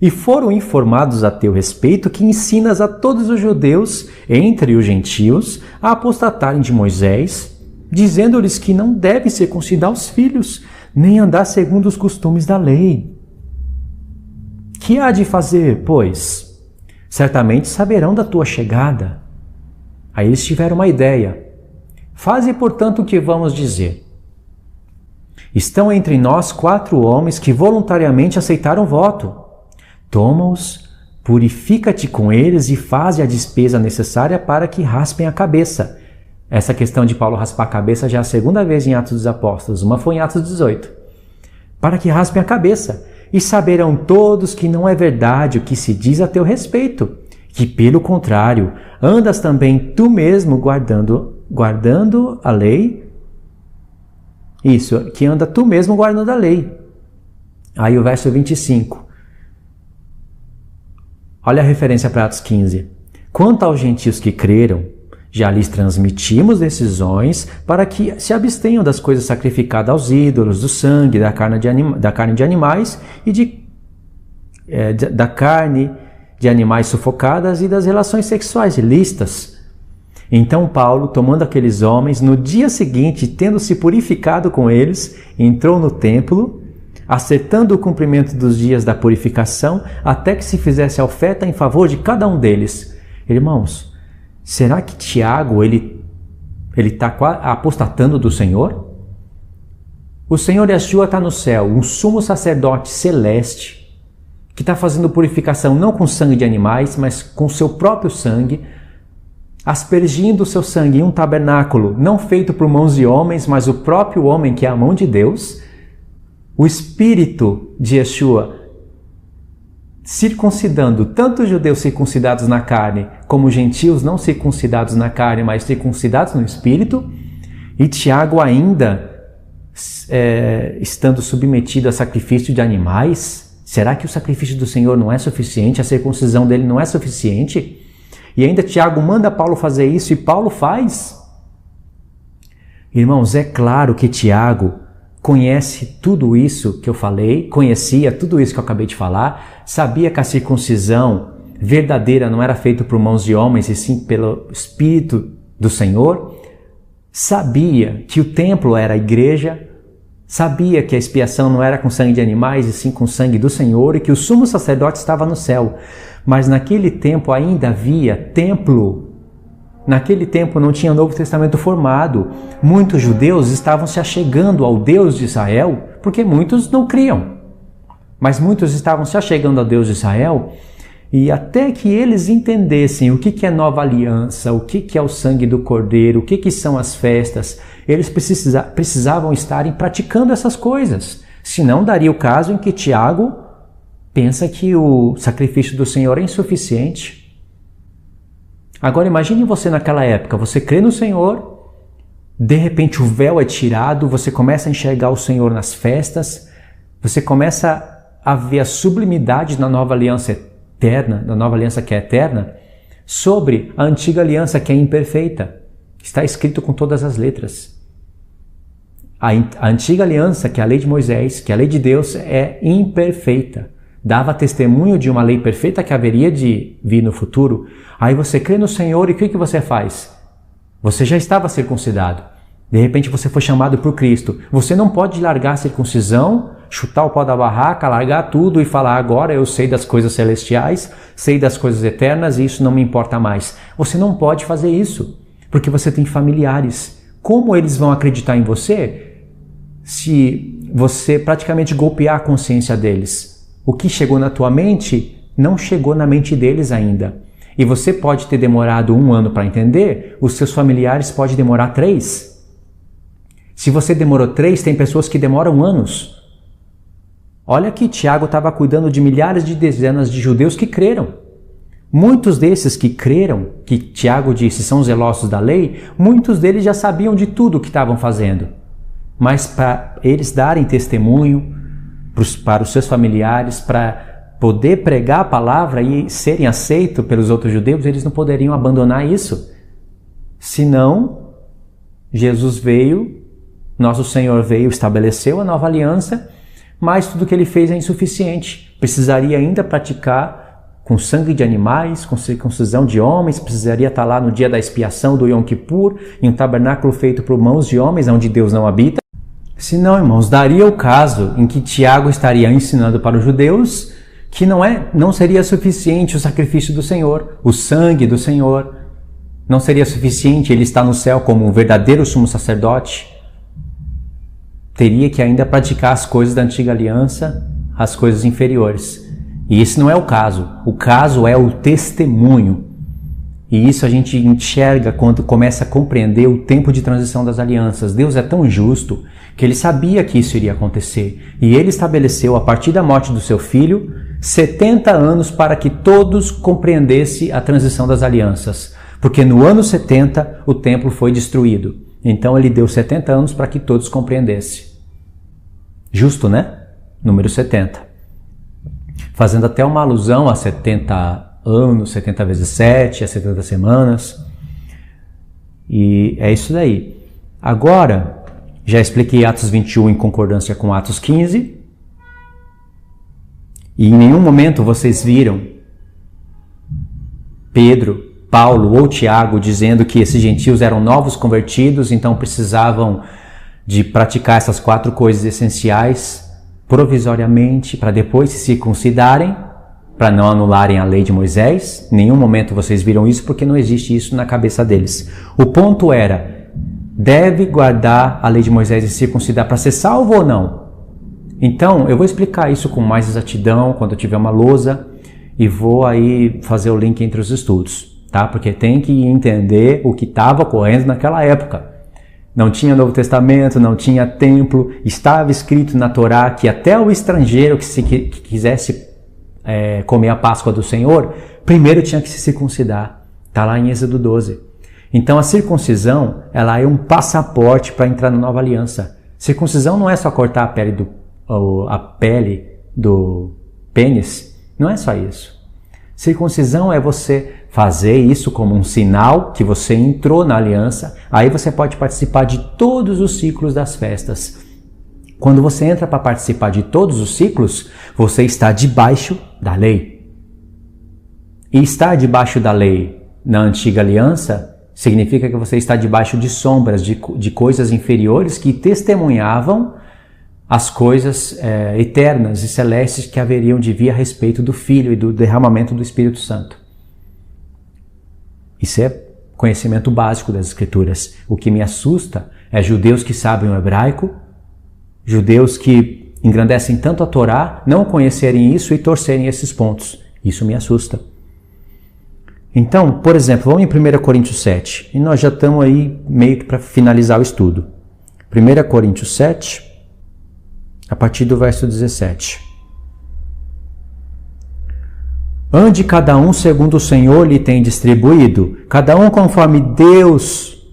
E foram informados a teu respeito que ensinas a todos os judeus, entre os gentios, a apostatarem de Moisés, dizendo-lhes que não devem circuncidar os filhos, nem andar segundo os costumes da lei. Que há de fazer, pois? Certamente saberão da tua chegada. Aí eles tiveram uma ideia. Faze, portanto, o que vamos dizer. Estão entre nós 4 homens que voluntariamente aceitaram o voto. Toma-os, purifica-te com eles e faze a despesa necessária para que raspem a cabeça. Essa questão de Paulo raspar a cabeça já é a segunda vez em Atos dos Apóstolos. Uma foi em Atos 18. Para que raspem a cabeça. E saberão todos que não é verdade o que se diz a teu respeito, que pelo contrário, andas também tu mesmo guardando a lei. Isso, que anda tu mesmo guardando a lei. Aí o verso 25. Olha a referência para Atos 15. Quanto aos gentios que creram, já lhes transmitimos decisões para que se abstenham das coisas sacrificadas aos ídolos, do sangue, da carne de animais e da carne de animais sufocadas e das relações sexuais ilícitas. Então Paulo, tomando aqueles homens, no dia seguinte, tendo se purificado com eles, entrou no templo, acertando o cumprimento dos dias da purificação, até que se fizesse a oferta em favor de cada um deles. Irmãos, será que Tiago ele está apostatando do Senhor? O Senhor Yeshua está no céu, um sumo sacerdote celeste, que está fazendo purificação não com sangue de animais, mas com seu próprio sangue, aspergindo o seu sangue em um tabernáculo não feito por mãos de homens, mas o próprio homem que é a mão de Deus. O Espírito de Yeshua circuncidando tanto os judeus circuncidados na carne, como os gentios não circuncidados na carne, mas circuncidados no Espírito, e Tiago ainda estando submetido a sacrifício de animais. Será que o sacrifício do Senhor não é suficiente? A circuncisão dele não é suficiente? E ainda Tiago manda Paulo fazer isso e Paulo faz? Irmãos, é claro que Tiago conhece tudo isso que eu falei, conhecia tudo isso que eu acabei de falar, sabia que a circuncisão verdadeira não era feita por mãos de homens, e sim pelo Espírito do Senhor, sabia que o templo era a igreja, sabia que a expiação não era com sangue de animais, e sim com sangue do Senhor, e que o sumo sacerdote estava no céu. Mas naquele tempo ainda havia templo. Naquele tempo não tinha Novo Testamento formado. Muitos judeus estavam se achegando ao Deus de Israel, porque muitos não criam. Mas muitos estavam se achegando ao Deus de Israel, e até que eles entendessem o que é nova aliança, o que é o sangue do Cordeiro, o que são as festas, eles precisavam estarem praticando essas coisas. Senão daria o caso em que Tiago pensa que o sacrifício do Senhor é insuficiente. Agora imagine você naquela época, você crê no Senhor, de repente o véu é tirado, você começa a enxergar o Senhor nas festas, você começa a ver a sublimidade na nova aliança eterna, na nova aliança que é eterna, sobre a antiga aliança que é imperfeita. Está escrito com todas as letras. A antiga aliança, que é a lei de Moisés, que é a lei de Deus, é imperfeita. Dava testemunho de uma lei perfeita que haveria de vir no futuro. Aí você crê no Senhor e o que você faz? Você já estava circuncidado. De repente você foi chamado por Cristo. Você não pode largar a circuncisão, chutar o pau da barraca, largar tudo e falar: agora eu sei das coisas celestiais, sei das coisas eternas e isso não me importa mais. Você não pode fazer isso, porque você tem familiares. Como eles vão acreditar em você se você praticamente golpear a consciência deles? O que chegou na tua mente não chegou na mente deles ainda. E você pode ter demorado 1 ano para entender, os seus familiares podem demorar 3. Se você demorou 3, tem pessoas que demoram anos. Olha que Tiago estava cuidando de milhares de dezenas de judeus que creram. Muitos desses que creram, que Tiago disse são zelosos da lei, muitos deles já sabiam de tudo o que estavam fazendo. Mas para eles darem testemunho para os seus familiares, para poder pregar a palavra e serem aceitos pelos outros judeus, eles não poderiam abandonar isso. Senão, Jesus veio, nosso Senhor veio, estabeleceu a nova aliança, mas tudo que ele fez é insuficiente. Precisaria ainda praticar com sangue de animais, com circuncisão de homens, precisaria estar lá no dia da expiação do Yom Kippur, em um tabernáculo feito por mãos de homens, onde Deus não habita. Senão, irmãos, daria o caso em que Tiago estaria ensinando para os judeus que não seria suficiente o sacrifício do Senhor, o sangue do Senhor. Não seria suficiente ele estar no céu como um verdadeiro sumo sacerdote. Teria que ainda praticar as coisas da antiga aliança, as coisas inferiores. E esse não é o caso. O caso é o testemunho. E isso a gente enxerga quando começa a compreender o tempo de transição das alianças. Deus é tão justo que ele sabia que isso iria acontecer. E ele estabeleceu, a partir da morte do seu filho, 70 anos para que todos compreendessem a transição das alianças. Porque no ano 70 o templo foi destruído. Então ele deu 70 anos para que todos compreendessem. Justo, né? Número 70. Fazendo até uma alusão a 70 anos, 70 vezes 7, a 70 semanas. E é isso daí. Agora, já expliquei Atos 21 em concordância com Atos 15. E em nenhum momento vocês viram Pedro, Paulo ou Tiago dizendo que esses gentios eram novos convertidos, então precisavam de praticar essas 4 coisas essenciais provisoriamente para depois se circuncidarem, para não anularem a lei de Moisés. Em nenhum momento vocês viram isso, porque não existe isso na cabeça deles. O ponto era, deve guardar a lei de Moisés e circuncidar para ser salvo ou não? Então, eu vou explicar isso com mais exatidão quando eu tiver uma lousa e vou aí fazer o link entre os estudos, tá? Porque tem que entender o que estava ocorrendo naquela época. Não tinha Novo Testamento, não tinha templo, estava escrito na Torá que até o estrangeiro que quisesse comer a Páscoa do Senhor, primeiro tinha que se circuncidar. Está lá em Êxodo 12. Então a circuncisão, ela é um passaporte para entrar na nova aliança. Circuncisão não é só cortar a pele do pênis, não é só isso. Circuncisão é você fazer isso como um sinal que você entrou na aliança, aí você pode participar de todos os ciclos das festas. Quando você entra para participar de todos os ciclos, você está debaixo da lei. E estar debaixo da lei na antiga aliança significa que você está debaixo de sombras, de coisas inferiores que testemunhavam as coisas eternas e celestes que haveriam de vir a respeito do Filho e do derramamento do Espírito Santo. Isso é conhecimento básico das Escrituras. O que me assusta é judeus que sabem o hebraico, judeus que engrandecem tanto a Torá, não conhecerem isso e torcerem esses pontos. Isso me assusta. Então, por exemplo, vamos em 1 Coríntios 7. E nós já estamos aí meio que para finalizar o estudo. 1 Coríntios 7, a partir do verso 17. Ande cada um segundo o Senhor lhe tem distribuído, cada um conforme Deus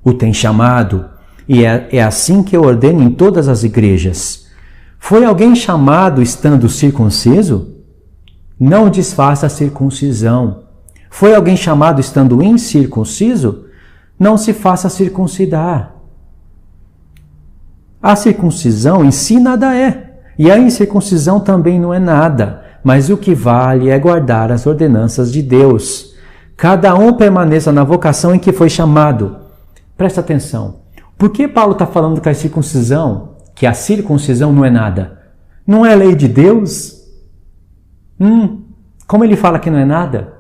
o tem chamado. E é assim que eu ordeno em todas as igrejas. Foi alguém chamado estando circunciso? Não desfaça a circuncisão. Foi alguém chamado estando incircunciso? Não se faça circuncidar. A circuncisão em si nada é, e a incircuncisão também não é nada, mas o que vale é guardar as ordenanças de Deus. Cada um permaneça na vocação em que foi chamado. Presta atenção. Por que Paulo está falando que a circuncisão não é nada? Não é lei de Deus? Como ele fala que não é nada?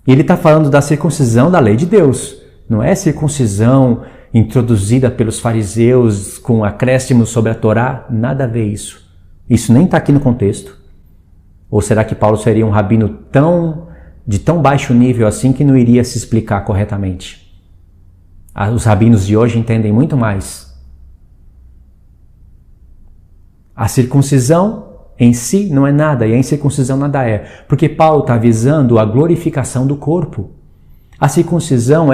Ele está falando da circuncisão da lei de Deus. Não é circuncisão introduzida pelos fariseus com acréscimos sobre a Torá. Nada a ver isso. Isso nem está aqui no contexto. Ou será que Paulo seria um rabino de tão baixo nível assim que não iria se explicar corretamente? Os rabinos de hoje entendem muito mais. A circuncisão em si não é nada, e a incircuncisão nada é. Porque Paulo está visando a glorificação do corpo. A circuncisão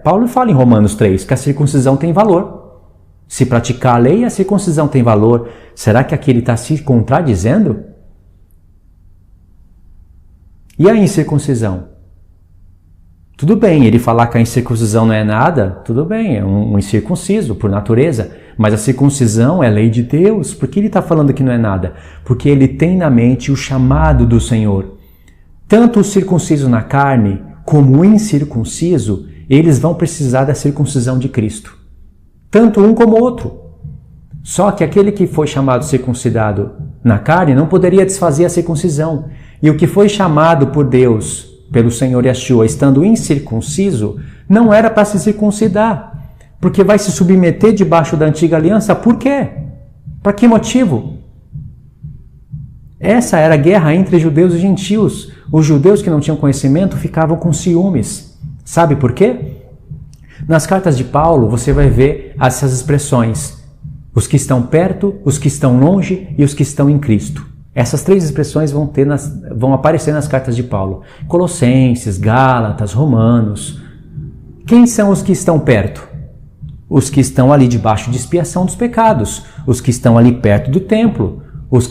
Paulo fala em Romanos 3, que a circuncisão tem valor. Se praticar a lei, a circuncisão tem valor. Será que aqui ele está se contradizendo? E a incircuncisão? Tudo bem, ele falar que a incircuncisão não é nada, tudo bem, é um incircunciso por natureza, mas a circuncisão é lei de Deus. Por que ele está falando que não é nada? Porque ele tem na mente o chamado do Senhor. Tanto o circunciso na carne como o incircunciso, eles vão precisar da circuncisão de Cristo. Tanto um como o outro. Só que aquele que foi chamado circuncidado na carne não poderia desfazer a circuncisão. E o que foi chamado por Deus, pelo Senhor Yeshua, estando incircunciso, não era para se circuncidar, porque vai se submeter debaixo da antiga aliança. Por quê? Para que motivo? Essa era a guerra entre judeus e gentios. Os judeus que não tinham conhecimento ficavam com ciúmes. Sabe por quê? Nas cartas de Paulo você vai ver essas expressões: os que estão perto, os que estão longe e os que estão em Cristo. Essas três expressões vão aparecer nas cartas de Paulo. Colossenses, Gálatas, Romanos. Quem são os que estão perto? Os que estão ali debaixo de expiação dos pecados, os que estão ali perto do templo, os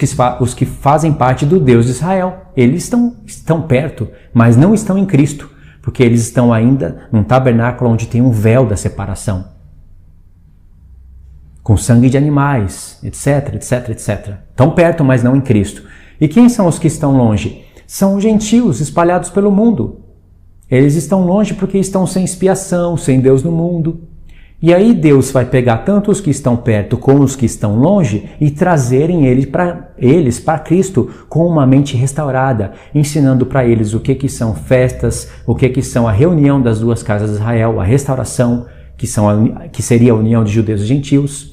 que fazem parte do Deus de Israel. Eles estão perto, mas não estão em Cristo, porque eles estão ainda num tabernáculo onde tem um véu da separação, com sangue de animais, etc, etc, etc. Estão perto, mas não em Cristo. E quem são os que estão longe? São os gentios espalhados pelo mundo. Eles estão longe porque estão sem expiação, sem Deus no mundo. E aí Deus vai pegar tanto os que estão perto como os que estão longe e trazerem eles para Cristo com uma mente restaurada, ensinando para eles o que são festas, o que são a reunião das duas casas de Israel, a restauração, que seria a união de judeus e gentios.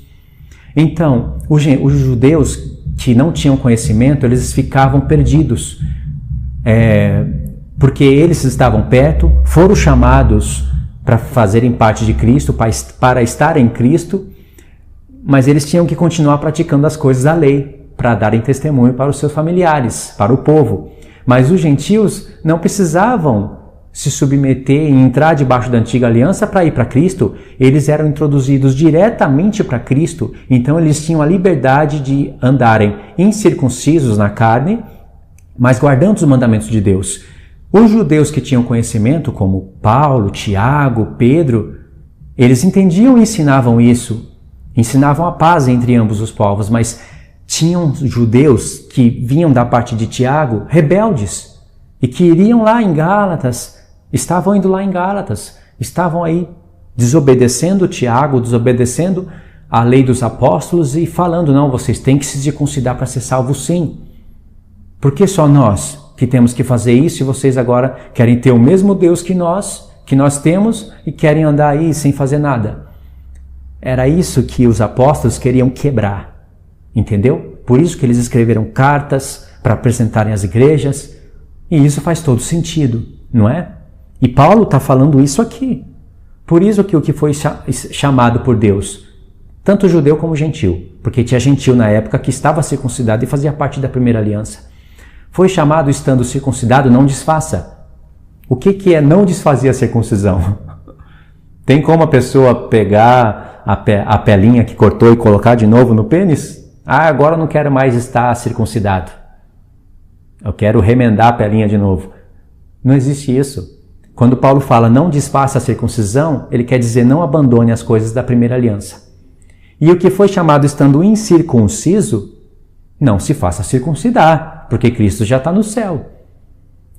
Então, os judeus que não tinham conhecimento, eles ficavam perdidos, porque eles estavam perto, foram chamados para fazerem parte de Cristo, para estar em Cristo, mas eles tinham que continuar praticando as coisas da lei, para darem testemunho para os seus familiares, para o povo. Mas os gentios não precisavam se submeter e entrar debaixo da antiga aliança para ir para Cristo. Eles eram introduzidos diretamente para Cristo, então eles tinham a liberdade de andarem incircuncisos na carne, mas guardando os mandamentos de Deus. Os judeus que tinham conhecimento, como Paulo, Tiago, Pedro, eles entendiam e ensinavam isso, ensinavam a paz entre ambos os povos, mas tinham judeus que vinham da parte de Tiago, rebeldes, e que iriam lá em Gálatas, estavam indo lá em Gálatas, estavam aí desobedecendo Tiago, desobedecendo a lei dos apóstolos e falando: não, vocês têm que se circuncidar para ser salvos sim. Por que só nós que temos que fazer isso e vocês agora querem ter o mesmo Deus que nós temos e querem andar aí sem fazer nada? Era isso que os apóstolos queriam quebrar, entendeu? Por isso que eles escreveram cartas para apresentarem às igrejas, e isso faz todo sentido, não é? E Paulo está falando isso aqui. Por isso que o que foi chamado por Deus, tanto judeu como gentil, porque tinha gentil na época que estava circuncidado e fazia parte da primeira aliança, foi chamado estando circuncidado, não desfaça. O que é não desfazer a circuncisão? Tem como a pessoa pegar a pelinha que cortou e colocar de novo no pênis? Ah, agora eu não quero mais estar circuncidado. Eu quero remendar a pelinha de novo. Não existe isso. Quando Paulo fala não desfaça a circuncisão, ele quer dizer não abandone as coisas da primeira aliança. E o que foi chamado estando incircunciso, não se faça circuncidar, porque Cristo já está no céu.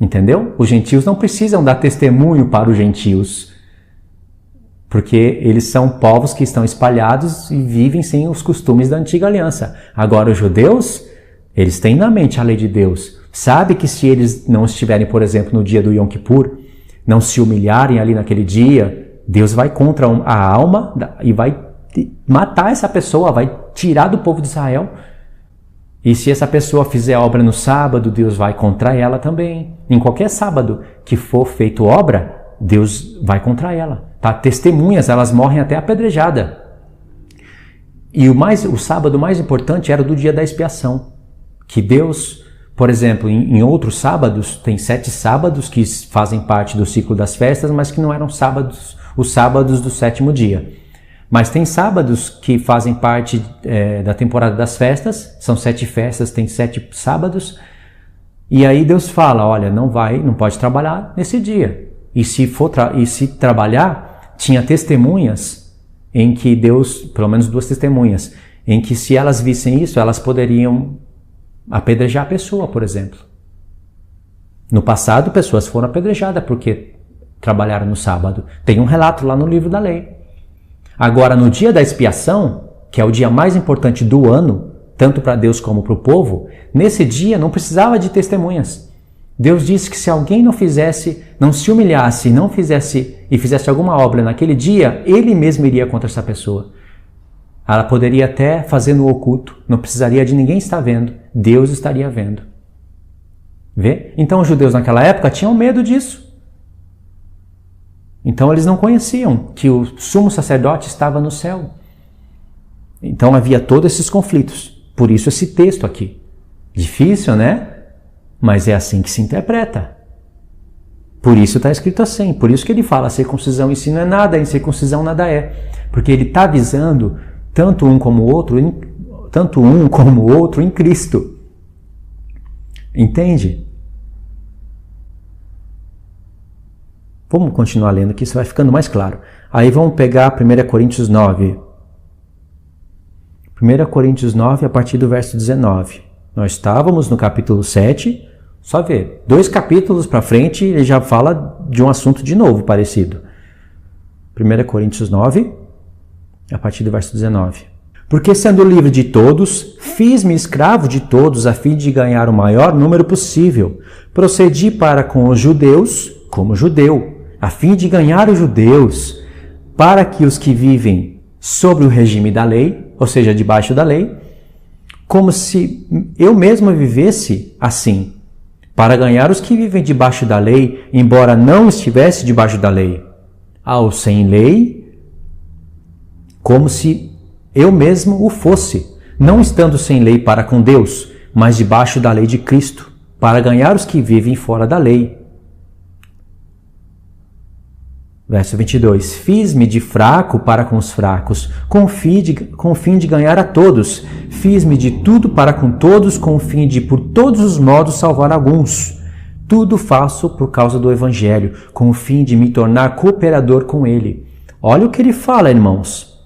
Entendeu? Os gentios não precisam dar testemunho para os gentios, porque eles são povos que estão espalhados e vivem sem os costumes da antiga aliança. Agora os judeus, eles têm na mente a lei de Deus. Sabe que se eles não estiverem, por exemplo, no dia do Yom Kippur, não se humilharem ali naquele dia, Deus vai contra a alma e vai matar essa pessoa, vai tirar do povo de Israel. E se essa pessoa fizer obra no sábado, Deus vai contra ela também. Em qualquer sábado que for feito obra, Deus vai contra ela. Tá? Testemunhas, elas morrem até apedrejada. E o sábado mais importante era o do dia da expiação. Que Deus, por exemplo, em outros sábados, tem 7 sábados que fazem parte do ciclo das festas, mas que não eram sábados, os sábados do 7º dia. Mas tem sábados que fazem parte da temporada das festas, são 7 festas, tem 7 sábados, e aí Deus fala, olha, não pode trabalhar nesse dia. E se trabalhar, tinha testemunhas em que Deus, pelo menos 2 testemunhas, em que se elas vissem isso, elas poderiam apedrejar a pessoa, por exemplo. No passado, pessoas foram apedrejadas porque trabalharam no sábado. Tem um relato lá no livro da lei. Agora, no dia da expiação, que é o dia mais importante do ano, tanto para Deus como para o povo, nesse dia não precisava de testemunhas. Deus disse que se alguém não se humilhasse e fizesse alguma obra naquele dia, ele mesmo iria contra essa pessoa. Ela poderia até fazer no oculto, não precisaria de ninguém estar vendo, Deus estaria vendo. Vê? Então os judeus naquela época tinham medo disso. Então eles não conheciam que o sumo sacerdote estava no céu. Então havia todos esses conflitos. Por isso esse texto aqui. Difícil, né? Mas é assim que se interpreta. Por isso está escrito assim. Por isso que ele fala, circuncisão em si não é nada, incircuncisão nada é. Porque ele está avisando tanto um como o outro em Cristo. Entende? Vamos continuar lendo que isso vai ficando mais claro. Aí vamos pegar 1 Coríntios 9. 1 Coríntios 9, a partir do verso 19. Nós estávamos no capítulo 7, só ver, 2 capítulos para frente ele já fala de um assunto de novo parecido. 1 Coríntios 9, a partir do verso 19. Porque sendo livre de todos, fiz-me escravo de todos a fim de ganhar o maior número possível. Procedi para com os judeus como judeu, a fim de ganhar os judeus, para que os que vivem sobre o regime da lei, ou seja, debaixo da lei, como se eu mesmo vivesse assim, para ganhar os que vivem debaixo da lei, embora não estivesse debaixo da lei. Ao sem lei, como se eu mesmo o fosse, não estando sem lei para com Deus, mas debaixo da lei de Cristo, para ganhar os que vivem fora da lei. Verso 22. Fiz-me de fraco para com os fracos, com o fim de ganhar a todos. Fiz-me de tudo para com todos, com o fim de, por todos os modos, salvar alguns. Tudo faço por causa do Evangelho, com o fim de me tornar cooperador com ele. Olha o que ele fala, irmãos.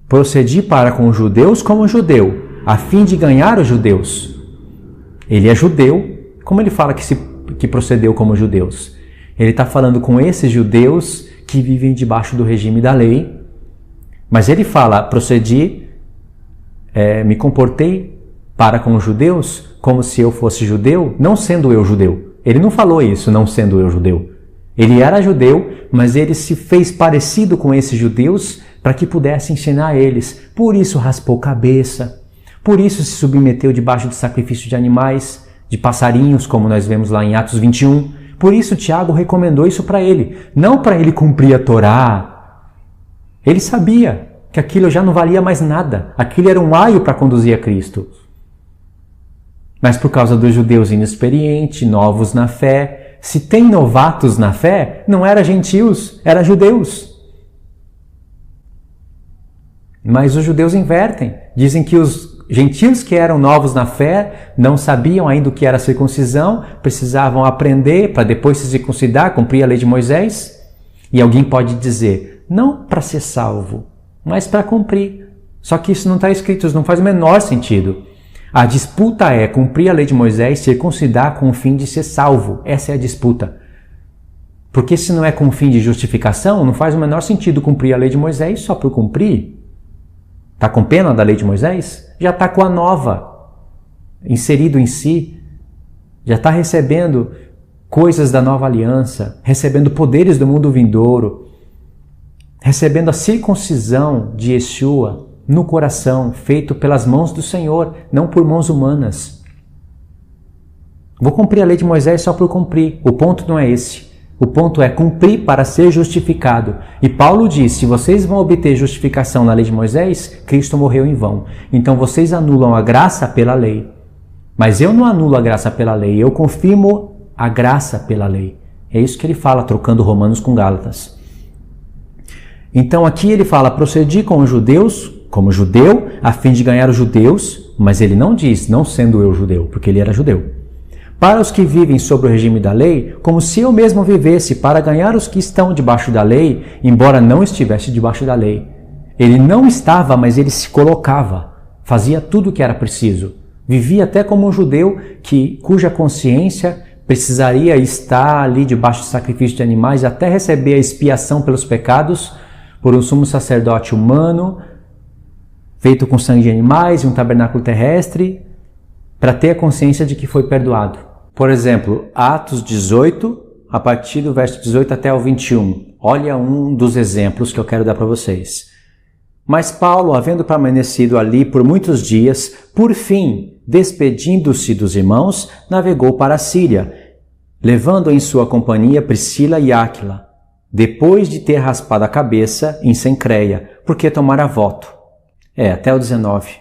Procedi para com os judeus como judeu, a fim de ganhar os judeus. Ele é judeu, como ele fala que procedeu como judeus? Ele está falando com esses judeus que vivem debaixo do regime da lei, mas ele fala, procedi, me comportei para com os judeus como se eu fosse judeu, não sendo eu judeu. Ele não falou isso, não sendo eu judeu. Ele era judeu, mas ele se fez parecido com esses judeus para que pudesse ensinar a eles. Por isso raspou cabeça, por isso se submeteu debaixo de sacrifício de animais, de passarinhos, como nós vemos lá em Atos 21. Por isso Tiago recomendou isso para ele, não para ele cumprir a Torá. Ele sabia que aquilo já não valia mais nada, aquilo era um aio para conduzir a Cristo. Mas por causa dos judeus inexperientes, novos na fé, se tem novatos na fé, não era gentios, era judeus. Mas os judeus invertem, dizem que os gentios que eram novos na fé, não sabiam ainda o que era circuncisão, precisavam aprender para depois se circuncidar, cumprir a lei de Moisés. E alguém pode dizer, não para ser salvo, mas para cumprir. Só que isso não está escrito, isso não faz o menor sentido. A disputa é cumprir a lei de Moisés, circuncidar com o fim de ser salvo. Essa é a disputa. Porque se não é com o fim de justificação, não faz o menor sentido cumprir a lei de Moisés só por cumprir. Está com pena da lei de Moisés? Já está com a nova, inserido em si. Já está recebendo coisas da nova aliança, recebendo poderes do mundo vindouro, recebendo a circuncisão de Yeshua no coração, feito pelas mãos do Senhor, não por mãos humanas. Vou cumprir a lei de Moisés só por cumprir. O ponto não é esse. O ponto é cumprir para ser justificado. E Paulo diz, se vocês vão obter justificação na lei de Moisés, Cristo morreu em vão. Então vocês anulam a graça pela lei. Mas eu não anulo a graça pela lei, eu confirmo a graça pela lei. É isso que ele fala, trocando Romanos com Gálatas. Então aqui ele fala, procedi com os judeus, como judeu, a fim de ganhar os judeus, mas ele não diz, não sendo eu judeu, porque ele era judeu. Para os que vivem sob o regime da lei, como se eu mesmo vivesse para ganhar os que estão debaixo da lei, embora não estivesse debaixo da lei. Ele não estava, mas ele se colocava, fazia tudo o que era preciso. Vivia até como um judeu cuja consciência precisaria estar ali debaixo do sacrifício de animais até receber a expiação pelos pecados, por um sumo sacerdote humano, feito com sangue de animais e um tabernáculo terrestre, para ter a consciência de que foi perdoado. Por exemplo, Atos 18, a partir do verso 18 até o 21. Olha um dos exemplos que eu quero dar para vocês. Mas Paulo, havendo permanecido ali por muitos dias, por fim, despedindo-se dos irmãos, navegou para a Síria, levando em sua companhia Priscila e Áquila, depois de ter raspado a cabeça em Cencreia, porque tomara voto. Até o 19.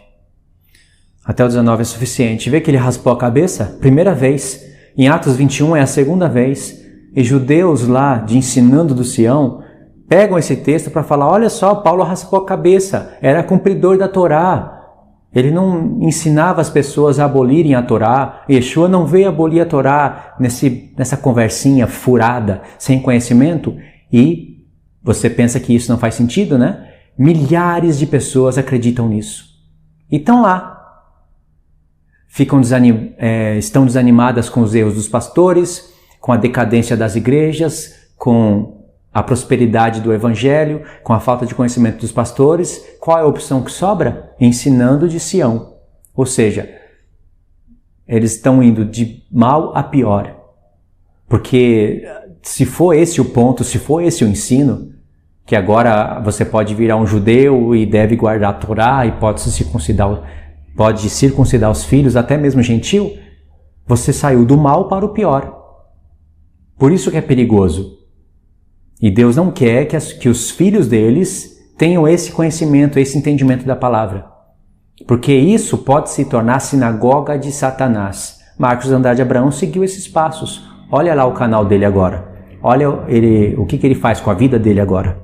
Até o 19 é suficiente. Vê que ele raspou a cabeça? Primeira vez. Em Atos 21 é a segunda vez. E judeus lá, de Ensinando do Sião, pegam esse texto para falar, olha só, Paulo raspou a cabeça, era cumpridor da Torá. Ele não ensinava as pessoas a abolirem a Torá. Yeshua não veio abolir a Torá nessa conversinha furada, sem conhecimento. E você pensa que isso não faz sentido, né? Milhares de pessoas acreditam nisso. E estão lá. Estão desanimadas com os erros dos pastores, com a decadência das igrejas, com a prosperidade do evangelho, com a falta de conhecimento dos pastores. Qual é a opção que sobra? Ensinando de Sião. Ou seja, eles estão indo de mal a pior. Porque se for esse o ponto, se for esse o ensino, que agora você pode virar um judeu e deve guardar a Torá e pode circuncidar os filhos, até mesmo gentil, você saiu do mal para o pior. Por isso que é perigoso. E Deus não quer que os filhos deles tenham esse conhecimento, esse entendimento da palavra. Porque isso pode se tornar a sinagoga de Satanás. Marcos Andrade Abraão seguiu esses passos. Olha lá o canal dele agora. Olha o que ele faz com a vida dele agora.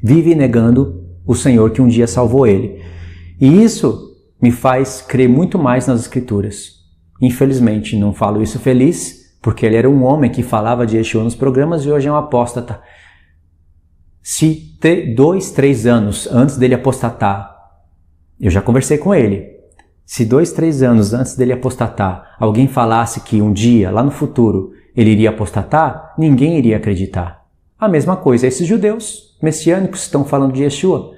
Vive negando o Senhor que um dia salvou ele. E isso me faz crer muito mais nas Escrituras. Infelizmente, não falo isso feliz, porque ele era um homem que falava de Yeshua nos programas e hoje é um apóstata. Se 2, 3 anos antes dele apostatar, eu já conversei com ele, se 2, 3 anos antes dele apostatar, alguém falasse que um dia, lá no futuro, ele iria apostatar, ninguém iria acreditar. A mesma coisa, esses judeus messiânicos estão falando de Yeshua.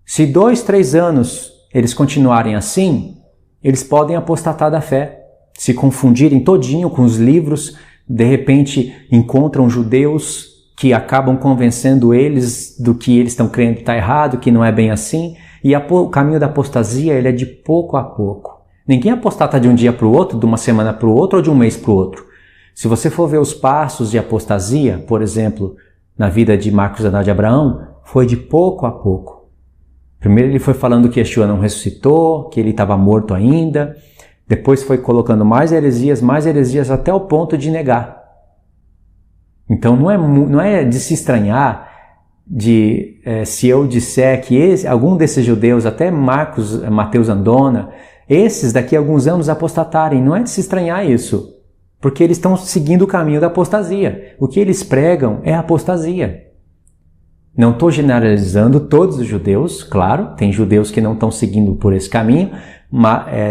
Se 2, 3 anos eles continuarem assim, eles podem apostatar da fé, se confundirem todinho com os livros, de repente encontram judeus que acabam convencendo eles do que eles estão crendo está errado, que não é bem assim, e o caminho da apostasia ele é de pouco a pouco. Ninguém apostata de um dia para o outro, de uma semana para o outro ou de um mês para o outro. Se você for ver os passos de apostasia, por exemplo, na vida de Marcos Andrade Abraão, foi de pouco a pouco. Primeiro ele foi falando que Yeshua não ressuscitou, que ele estava morto ainda. Depois foi colocando mais heresias até o ponto de negar. Então não é de se estranhar se eu disser que algum desses judeus, até Mateus Andona, esses daqui a alguns anos apostatarem. Não é de se estranhar isso. Porque eles estão seguindo o caminho da apostasia. O que eles pregam é apostasia. Não estou generalizando todos os judeus, claro, tem judeus que não estão seguindo por esse caminho,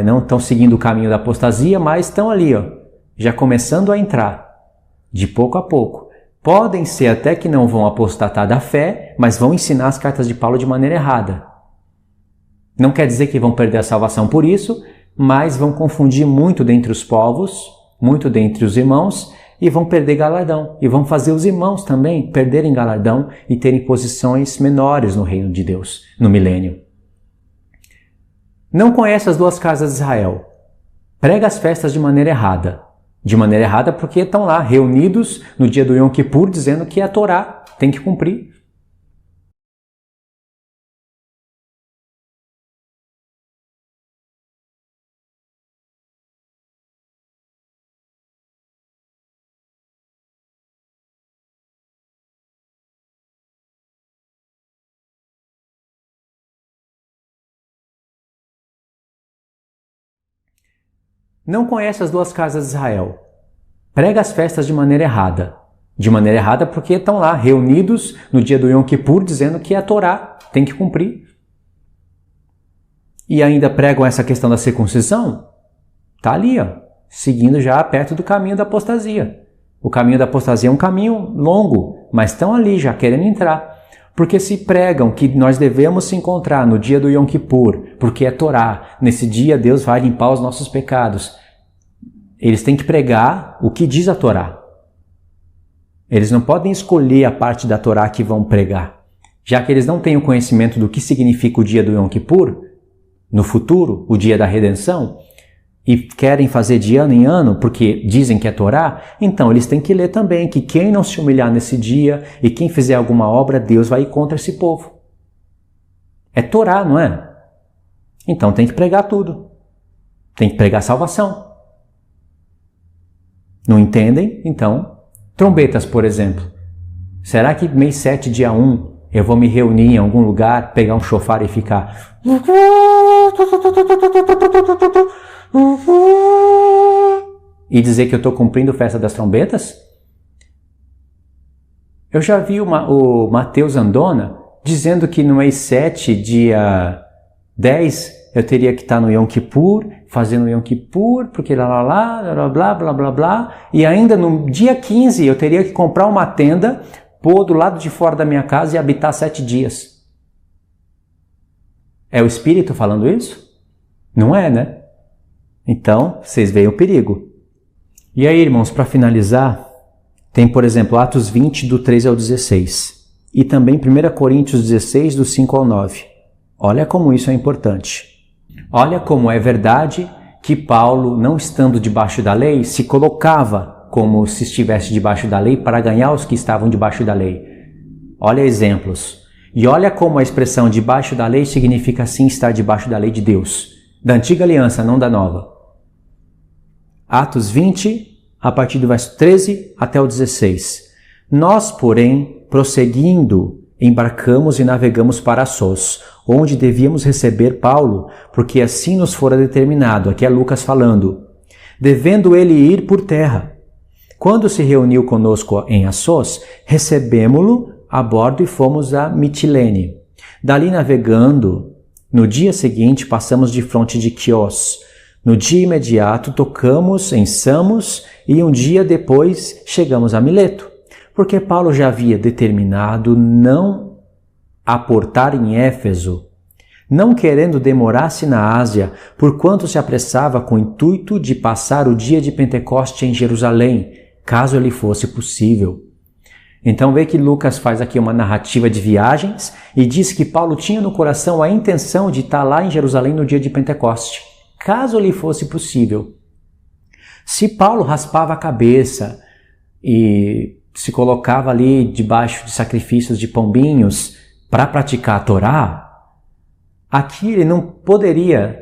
não estão seguindo o caminho da apostasia, mas estão ali, já começando a entrar, de pouco a pouco. Podem ser até que não vão apostatar da fé, mas vão ensinar as cartas de Paulo de maneira errada. Não quer dizer que vão perder a salvação por isso, mas vão confundir muito dentre os povos, muito dentre os irmãos, e vão perder galardão. E vão fazer os irmãos também perderem galardão e terem posições menores no reino de Deus, no milênio. Não conhece as duas casas de Israel. Prega as festas de maneira errada. De maneira errada porque estão lá reunidos no dia do Yom Kippur dizendo que é a Torá, tem que cumprir. Não conhece as duas casas de Israel. Prega as festas de maneira errada. De maneira errada porque estão lá reunidos no dia do Yom Kippur dizendo que é a Torá, tem que cumprir. E ainda pregam essa questão da circuncisão. Está ali, seguindo já perto do caminho da apostasia. O caminho da apostasia é um caminho longo, mas estão ali já querendo entrar. Porque se pregam que nós devemos se encontrar no dia do Yom Kippur, porque é Torá, nesse dia Deus vai limpar os nossos pecados. Eles têm que pregar o que diz a Torá. Eles não podem escolher a parte da Torá que vão pregar. Já que eles não têm o conhecimento do que significa o dia do Yom Kippur, no futuro, o dia da redenção, e querem fazer de ano em ano porque dizem que é Torá, então eles têm que ler também que quem não se humilhar nesse dia e quem fizer alguma obra, Deus vai ir contra esse povo. É Torá, não é? Então tem que pregar tudo. Tem que pregar salvação. Não entendem? Então, trombetas, por exemplo. Será que mês 7, dia 1, eu vou me reunir em algum lugar, pegar um chofar e ficar... e dizer que eu estou cumprindo a festa das trombetas? Eu já vi o Matheus Andona dizendo que no mês 7, dia 10, eu teria que estar no Yom Kippur, fazendo Yom Kippur, porque blá, e ainda no dia 15 eu teria que comprar uma tenda, pôr do lado de fora da minha casa e habitar 7 dias. É o Espírito falando isso? Não é, né? Então, vocês veem o perigo. E aí, irmãos, para finalizar, tem, por exemplo, Atos 20, do 13 ao 16. E também 1 Coríntios 16, do 5 ao 9. Olha como isso é importante. Olha como é verdade que Paulo, não estando debaixo da lei, se colocava como se estivesse debaixo da lei para ganhar os que estavam debaixo da lei. Olha exemplos. E olha como a expressão debaixo da lei significa sim estar debaixo da lei de Deus. Da antiga aliança, não da nova. Atos 20, a partir do verso 13 até o 16. Nós, porém, prosseguindo, embarcamos e navegamos para Assos, onde devíamos receber Paulo, porque assim nos fora determinado. Aqui é Lucas falando. Devendo ele ir por terra. Quando se reuniu conosco em Assos, recebemo-lo a bordo e fomos a Mitilene. Dali navegando, no dia seguinte passamos de fronte de Quios. No dia imediato tocamos em Samos e um dia depois chegamos a Mileto, porque Paulo já havia determinado não aportar em Éfeso, não querendo demorar-se na Ásia, porquanto se apressava com o intuito de passar o dia de Pentecoste em Jerusalém, caso lhe fosse possível. Então vê que Lucas faz aqui uma narrativa de viagens e diz que Paulo tinha no coração a intenção de estar lá em Jerusalém no dia de Pentecoste, caso lhe fosse possível. Se Paulo raspava a cabeça e se colocava ali debaixo de sacrifícios de pombinhos para praticar a Torá, aqui ele não poderia,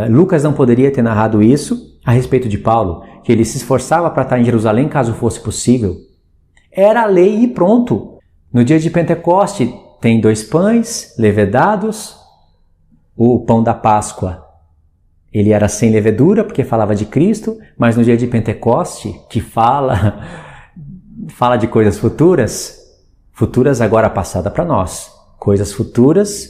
Lucas não poderia ter narrado isso a respeito de Paulo, que ele se esforçava para estar em Jerusalém caso fosse possível. Era a lei e pronto. No dia de Pentecoste tem 2 pães levedados, o pão da Páscoa. Ele era sem levedura porque falava de Cristo, mas no dia de Pentecoste, que fala de coisas futuras agora passada para nós. Coisas futuras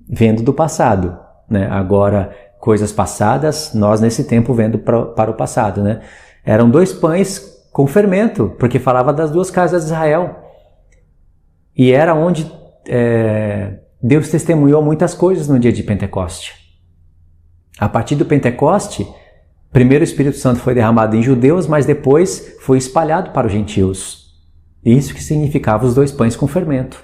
vendo do passado, né? Agora, coisas passadas, nós nesse tempo vendo para o passado, né? Eram 2 pães com fermento, porque falava das 2 casas de Israel. E era onde Deus testemunhou muitas coisas no dia de Pentecoste. A partir do Pentecoste, primeiro o Espírito Santo foi derramado em judeus, mas depois foi espalhado para os gentios. Isso que significava os 2 pães com fermento.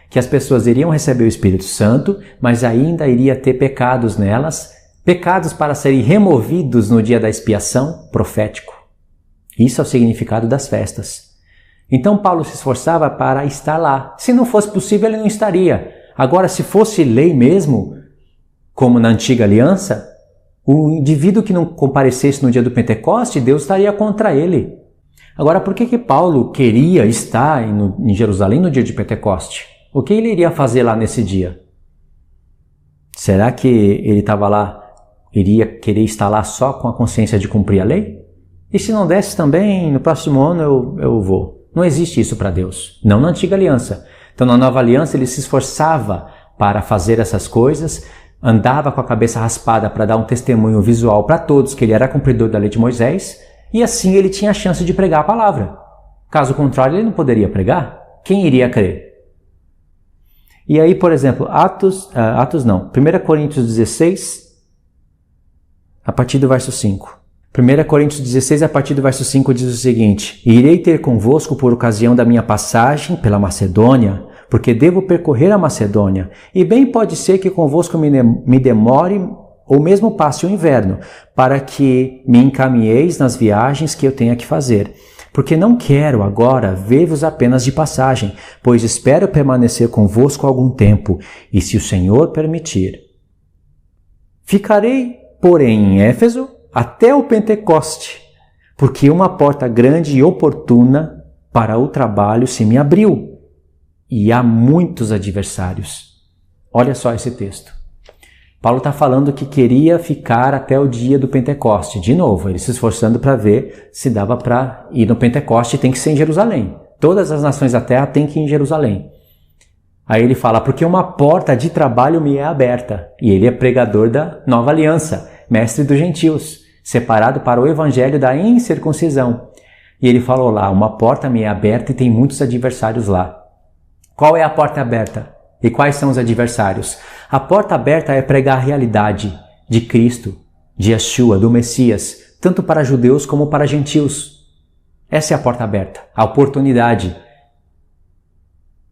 Que as pessoas iriam receber o Espírito Santo, mas ainda iria ter pecados nelas, pecados para serem removidos no dia da expiação profético. Isso é o significado das festas. Então Paulo se esforçava para estar lá. Se não fosse possível, ele não estaria. Agora, se fosse lei mesmo, como na antiga aliança, o indivíduo que não comparecesse no dia do Pentecoste, Deus estaria contra ele. Agora, por que Paulo queria estar em Jerusalém no dia de Pentecoste? O que ele iria fazer lá nesse dia? Será que ele estava lá, iria querer estar lá só com a consciência de cumprir a lei? E se não desse também, no próximo ano eu vou. Não existe isso para Deus. Não na antiga aliança. Então, na nova aliança, ele se esforçava para fazer essas coisas, andava com a cabeça raspada para dar um testemunho visual para todos que ele era cumpridor da lei de Moisés, e assim ele tinha a chance de pregar a palavra. Caso contrário, ele não poderia pregar. Quem iria crer? E aí, por exemplo, 1 Coríntios 16, a partir do verso 5. 1 Coríntios 16, a partir do verso 5, diz o seguinte: Irei ter convosco por ocasião da minha passagem pela Macedônia, porque devo percorrer a Macedônia, e bem pode ser que convosco me demore ou mesmo passe o inverno, para que me encaminheis nas viagens que eu tenha que fazer. Porque não quero agora ver-vos apenas de passagem, pois espero permanecer convosco algum tempo, e se o Senhor permitir. Ficarei, porém, em Éfeso até o Pentecoste, porque uma porta grande e oportuna para o trabalho se me abriu, e há muitos adversários. Olha só esse texto. Paulo está falando que queria ficar até o dia do Pentecoste. De novo, ele se esforçando para ver se dava para ir no Pentecoste, tem que ser em Jerusalém. Todas as nações da terra têm que ir em Jerusalém. Aí ele fala, porque uma porta de trabalho me é aberta. E ele é pregador da nova aliança, mestre dos gentios, separado para o evangelho da incircuncisão. E ele falou lá, uma porta me é aberta e tem muitos adversários lá. Qual é a porta aberta? E quais são os adversários? A porta aberta é pregar a realidade de Cristo, de Yeshua, do Messias, tanto para judeus como para gentios. Essa é a porta aberta, a oportunidade.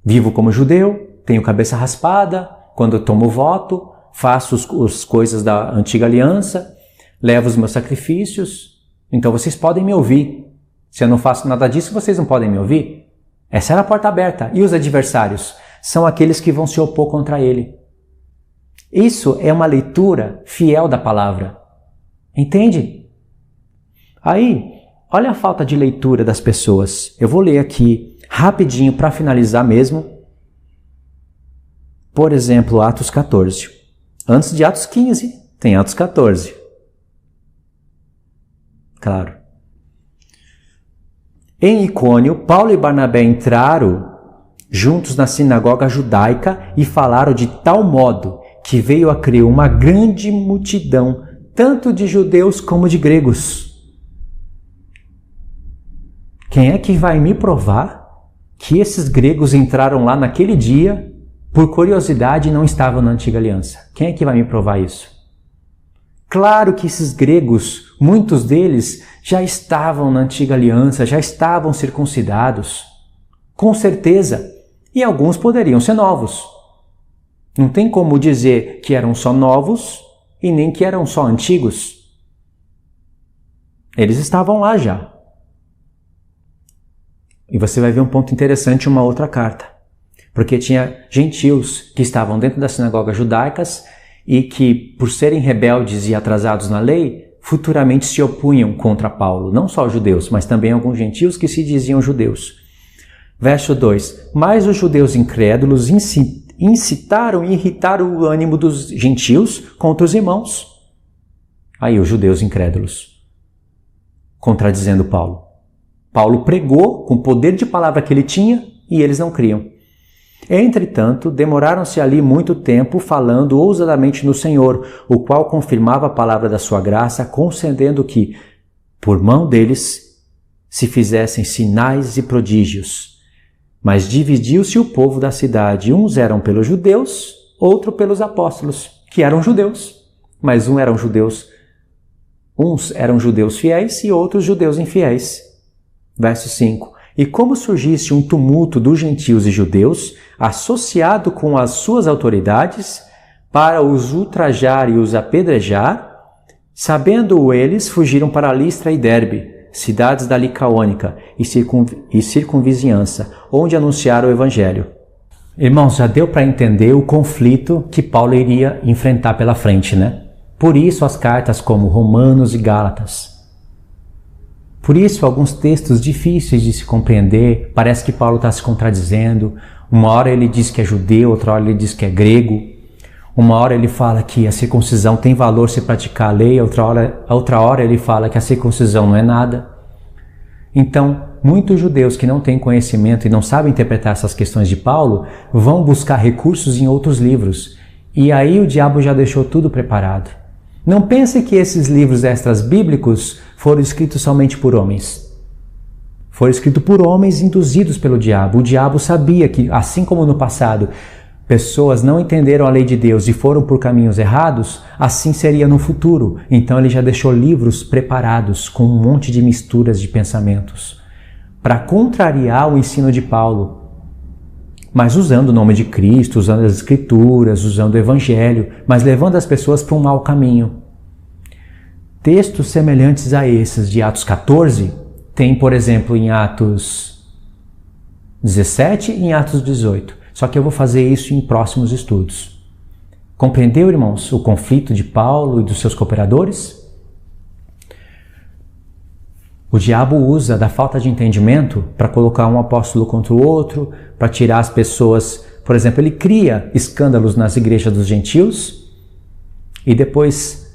Vivo como judeu, tenho cabeça raspada, quando tomo voto, faço as coisas da antiga aliança, levo os meus sacrifícios, então vocês podem me ouvir. Se eu não faço nada disso, vocês não podem me ouvir. Essa era a porta aberta. E os adversários? São aqueles que vão se opor contra ele. Isso é uma leitura fiel da palavra. Entende? Aí, olha a falta de leitura das pessoas. Eu vou ler aqui rapidinho para finalizar mesmo. Por exemplo, Atos 14. Antes de Atos 15, tem Atos 14. Claro. Em Icônio, Paulo e Barnabé entraram juntos na sinagoga judaica e falaram de tal modo que veio a crer uma grande multidão, tanto de judeus como de gregos. Quem é que vai me provar que esses gregos entraram lá naquele dia por curiosidade e não estavam na antiga aliança? Quem é que vai me provar isso? Claro que esses gregos, muitos deles, já estavam na antiga aliança, já estavam circuncidados. Com certeza. E alguns poderiam ser novos. Não tem como dizer que eram só novos e nem que eram só antigos. Eles estavam lá já. E você vai ver um ponto interessante em uma outra carta. Porque tinha gentios que estavam dentro das sinagogas judaicas e que, por serem rebeldes e atrasados na lei, futuramente se opunham contra Paulo. Não só os judeus, mas também alguns gentios que se diziam judeus. Verso 2. Mas os judeus incrédulos incitaram e irritaram o ânimo dos gentios contra os irmãos. Aí os judeus incrédulos, contradizendo Paulo. Paulo pregou com o poder de palavra que ele tinha e eles não criam. Entretanto, demoraram-se ali muito tempo falando ousadamente no Senhor, o qual confirmava a palavra da sua graça, concedendo que, por mão deles, se fizessem sinais e prodígios. Mas dividiu-se o povo da cidade. Uns eram pelos judeus, outro pelos apóstolos, que eram judeus. Mas uns eram judeus fiéis e outros judeus infiéis. Verso 5. E como surgisse um tumulto dos gentios e judeus, associado com as suas autoridades, para os ultrajar e os apedrejar, sabendo eles, fugiram para Listra e Derbe, cidades da Licaônica e circunvizinhança, onde anunciaram o Evangelho. Irmãos, já deu para entender o conflito que Paulo iria enfrentar pela frente, né? Por isso as cartas como Romanos e Gálatas. Por isso alguns textos difíceis de se compreender, parece que Paulo está se contradizendo. Uma hora ele diz que é judeu, outra hora ele diz que é grego. Uma hora ele fala que a circuncisão tem valor se praticar a lei, outra hora ele fala que a circuncisão não é nada. Então, muitos judeus que não têm conhecimento e não sabem interpretar essas questões de Paulo vão buscar recursos em outros livros. E aí o diabo já deixou tudo preparado. Não pense que esses livros extras bíblicos foram escritos somente por homens. Foram escritos por homens induzidos pelo diabo. O diabo sabia que, assim como no passado, pessoas não entenderam a lei de Deus e foram por caminhos errados, assim seria no futuro. Então ele já deixou livros preparados com um monte de misturas de pensamentos para contrariar o ensino de Paulo, mas usando o nome de Cristo, usando as Escrituras, usando o Evangelho, mas levando as pessoas para um mau caminho. Textos semelhantes a esses de Atos 14 tem, por exemplo, em Atos 17 e em Atos 18. Só que eu vou fazer isso em próximos estudos. Compreendeu, irmãos, o conflito de Paulo e dos seus cooperadores? O diabo usa da falta de entendimento para colocar um apóstolo contra o outro, para tirar as pessoas. Por exemplo, ele cria escândalos nas igrejas dos gentios e depois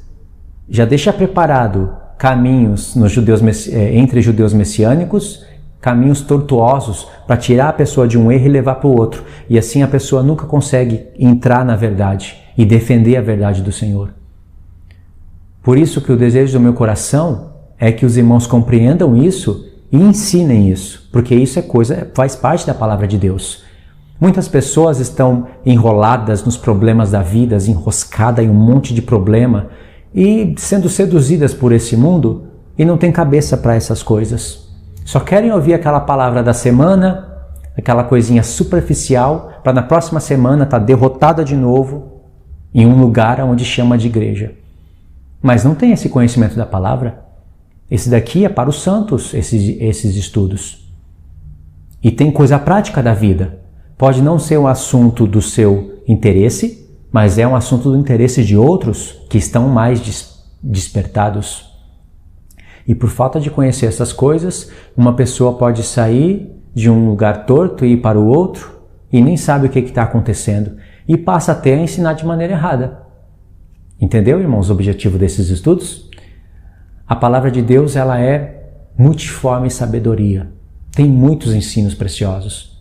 já deixa preparado caminhos nos judeus, entre judeus messiânicos, caminhos tortuosos para tirar a pessoa de um erro e levar para o outro. E assim a pessoa nunca consegue entrar na verdade e defender a verdade do Senhor. Por isso que o desejo do meu coração é que os irmãos compreendam isso e ensinem isso, porque isso faz parte da palavra de Deus. Muitas pessoas estão enroladas nos problemas da vida, enroscadas em um monte de problema e sendo seduzidas por esse mundo e não tem cabeça para essas coisas. Só querem ouvir aquela palavra da semana, aquela coisinha superficial, para na próxima semana estar derrotada de novo em um lugar onde chama de igreja. Mas não tem esse conhecimento da palavra. Esse daqui é para os santos, esses estudos. E tem coisa prática da vida. Pode não ser um assunto do seu interesse, mas é um assunto do interesse de outros que estão mais despertados. E por falta de conhecer essas coisas, uma pessoa pode sair de um lugar torto e ir para o outro e nem sabe o que está acontecendo e passa até a ensinar de maneira errada. Entendeu, irmãos, o objetivo desses estudos? A palavra de Deus, ela é multiforme sabedoria. Tem muitos ensinos preciosos.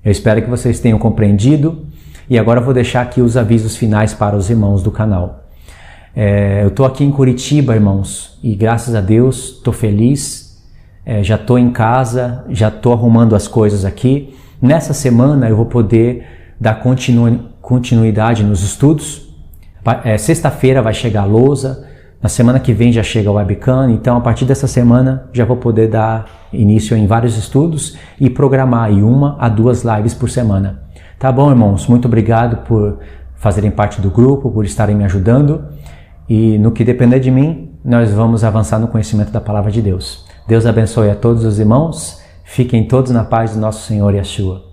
Eu espero que vocês tenham compreendido e agora eu vou deixar aqui os avisos finais para os irmãos do canal. Eu estou aqui em Curitiba, irmãos, e graças a Deus estou feliz, já estou em casa, já estou arrumando as coisas aqui. Nessa semana eu vou poder dar continuidade nos estudos. Sexta-feira vai chegar a lousa, na semana que vem já chega o webcam, então a partir dessa semana já vou poder dar início em vários estudos e programar aí 1 a 2 lives por semana. Tá bom, irmãos? Muito obrigado por fazerem parte do grupo, por estarem me ajudando. E no que depender de mim, nós vamos avançar no conhecimento da palavra de Deus. Deus abençoe a todos os irmãos. Fiquem todos na paz do nosso Senhor Yeshua.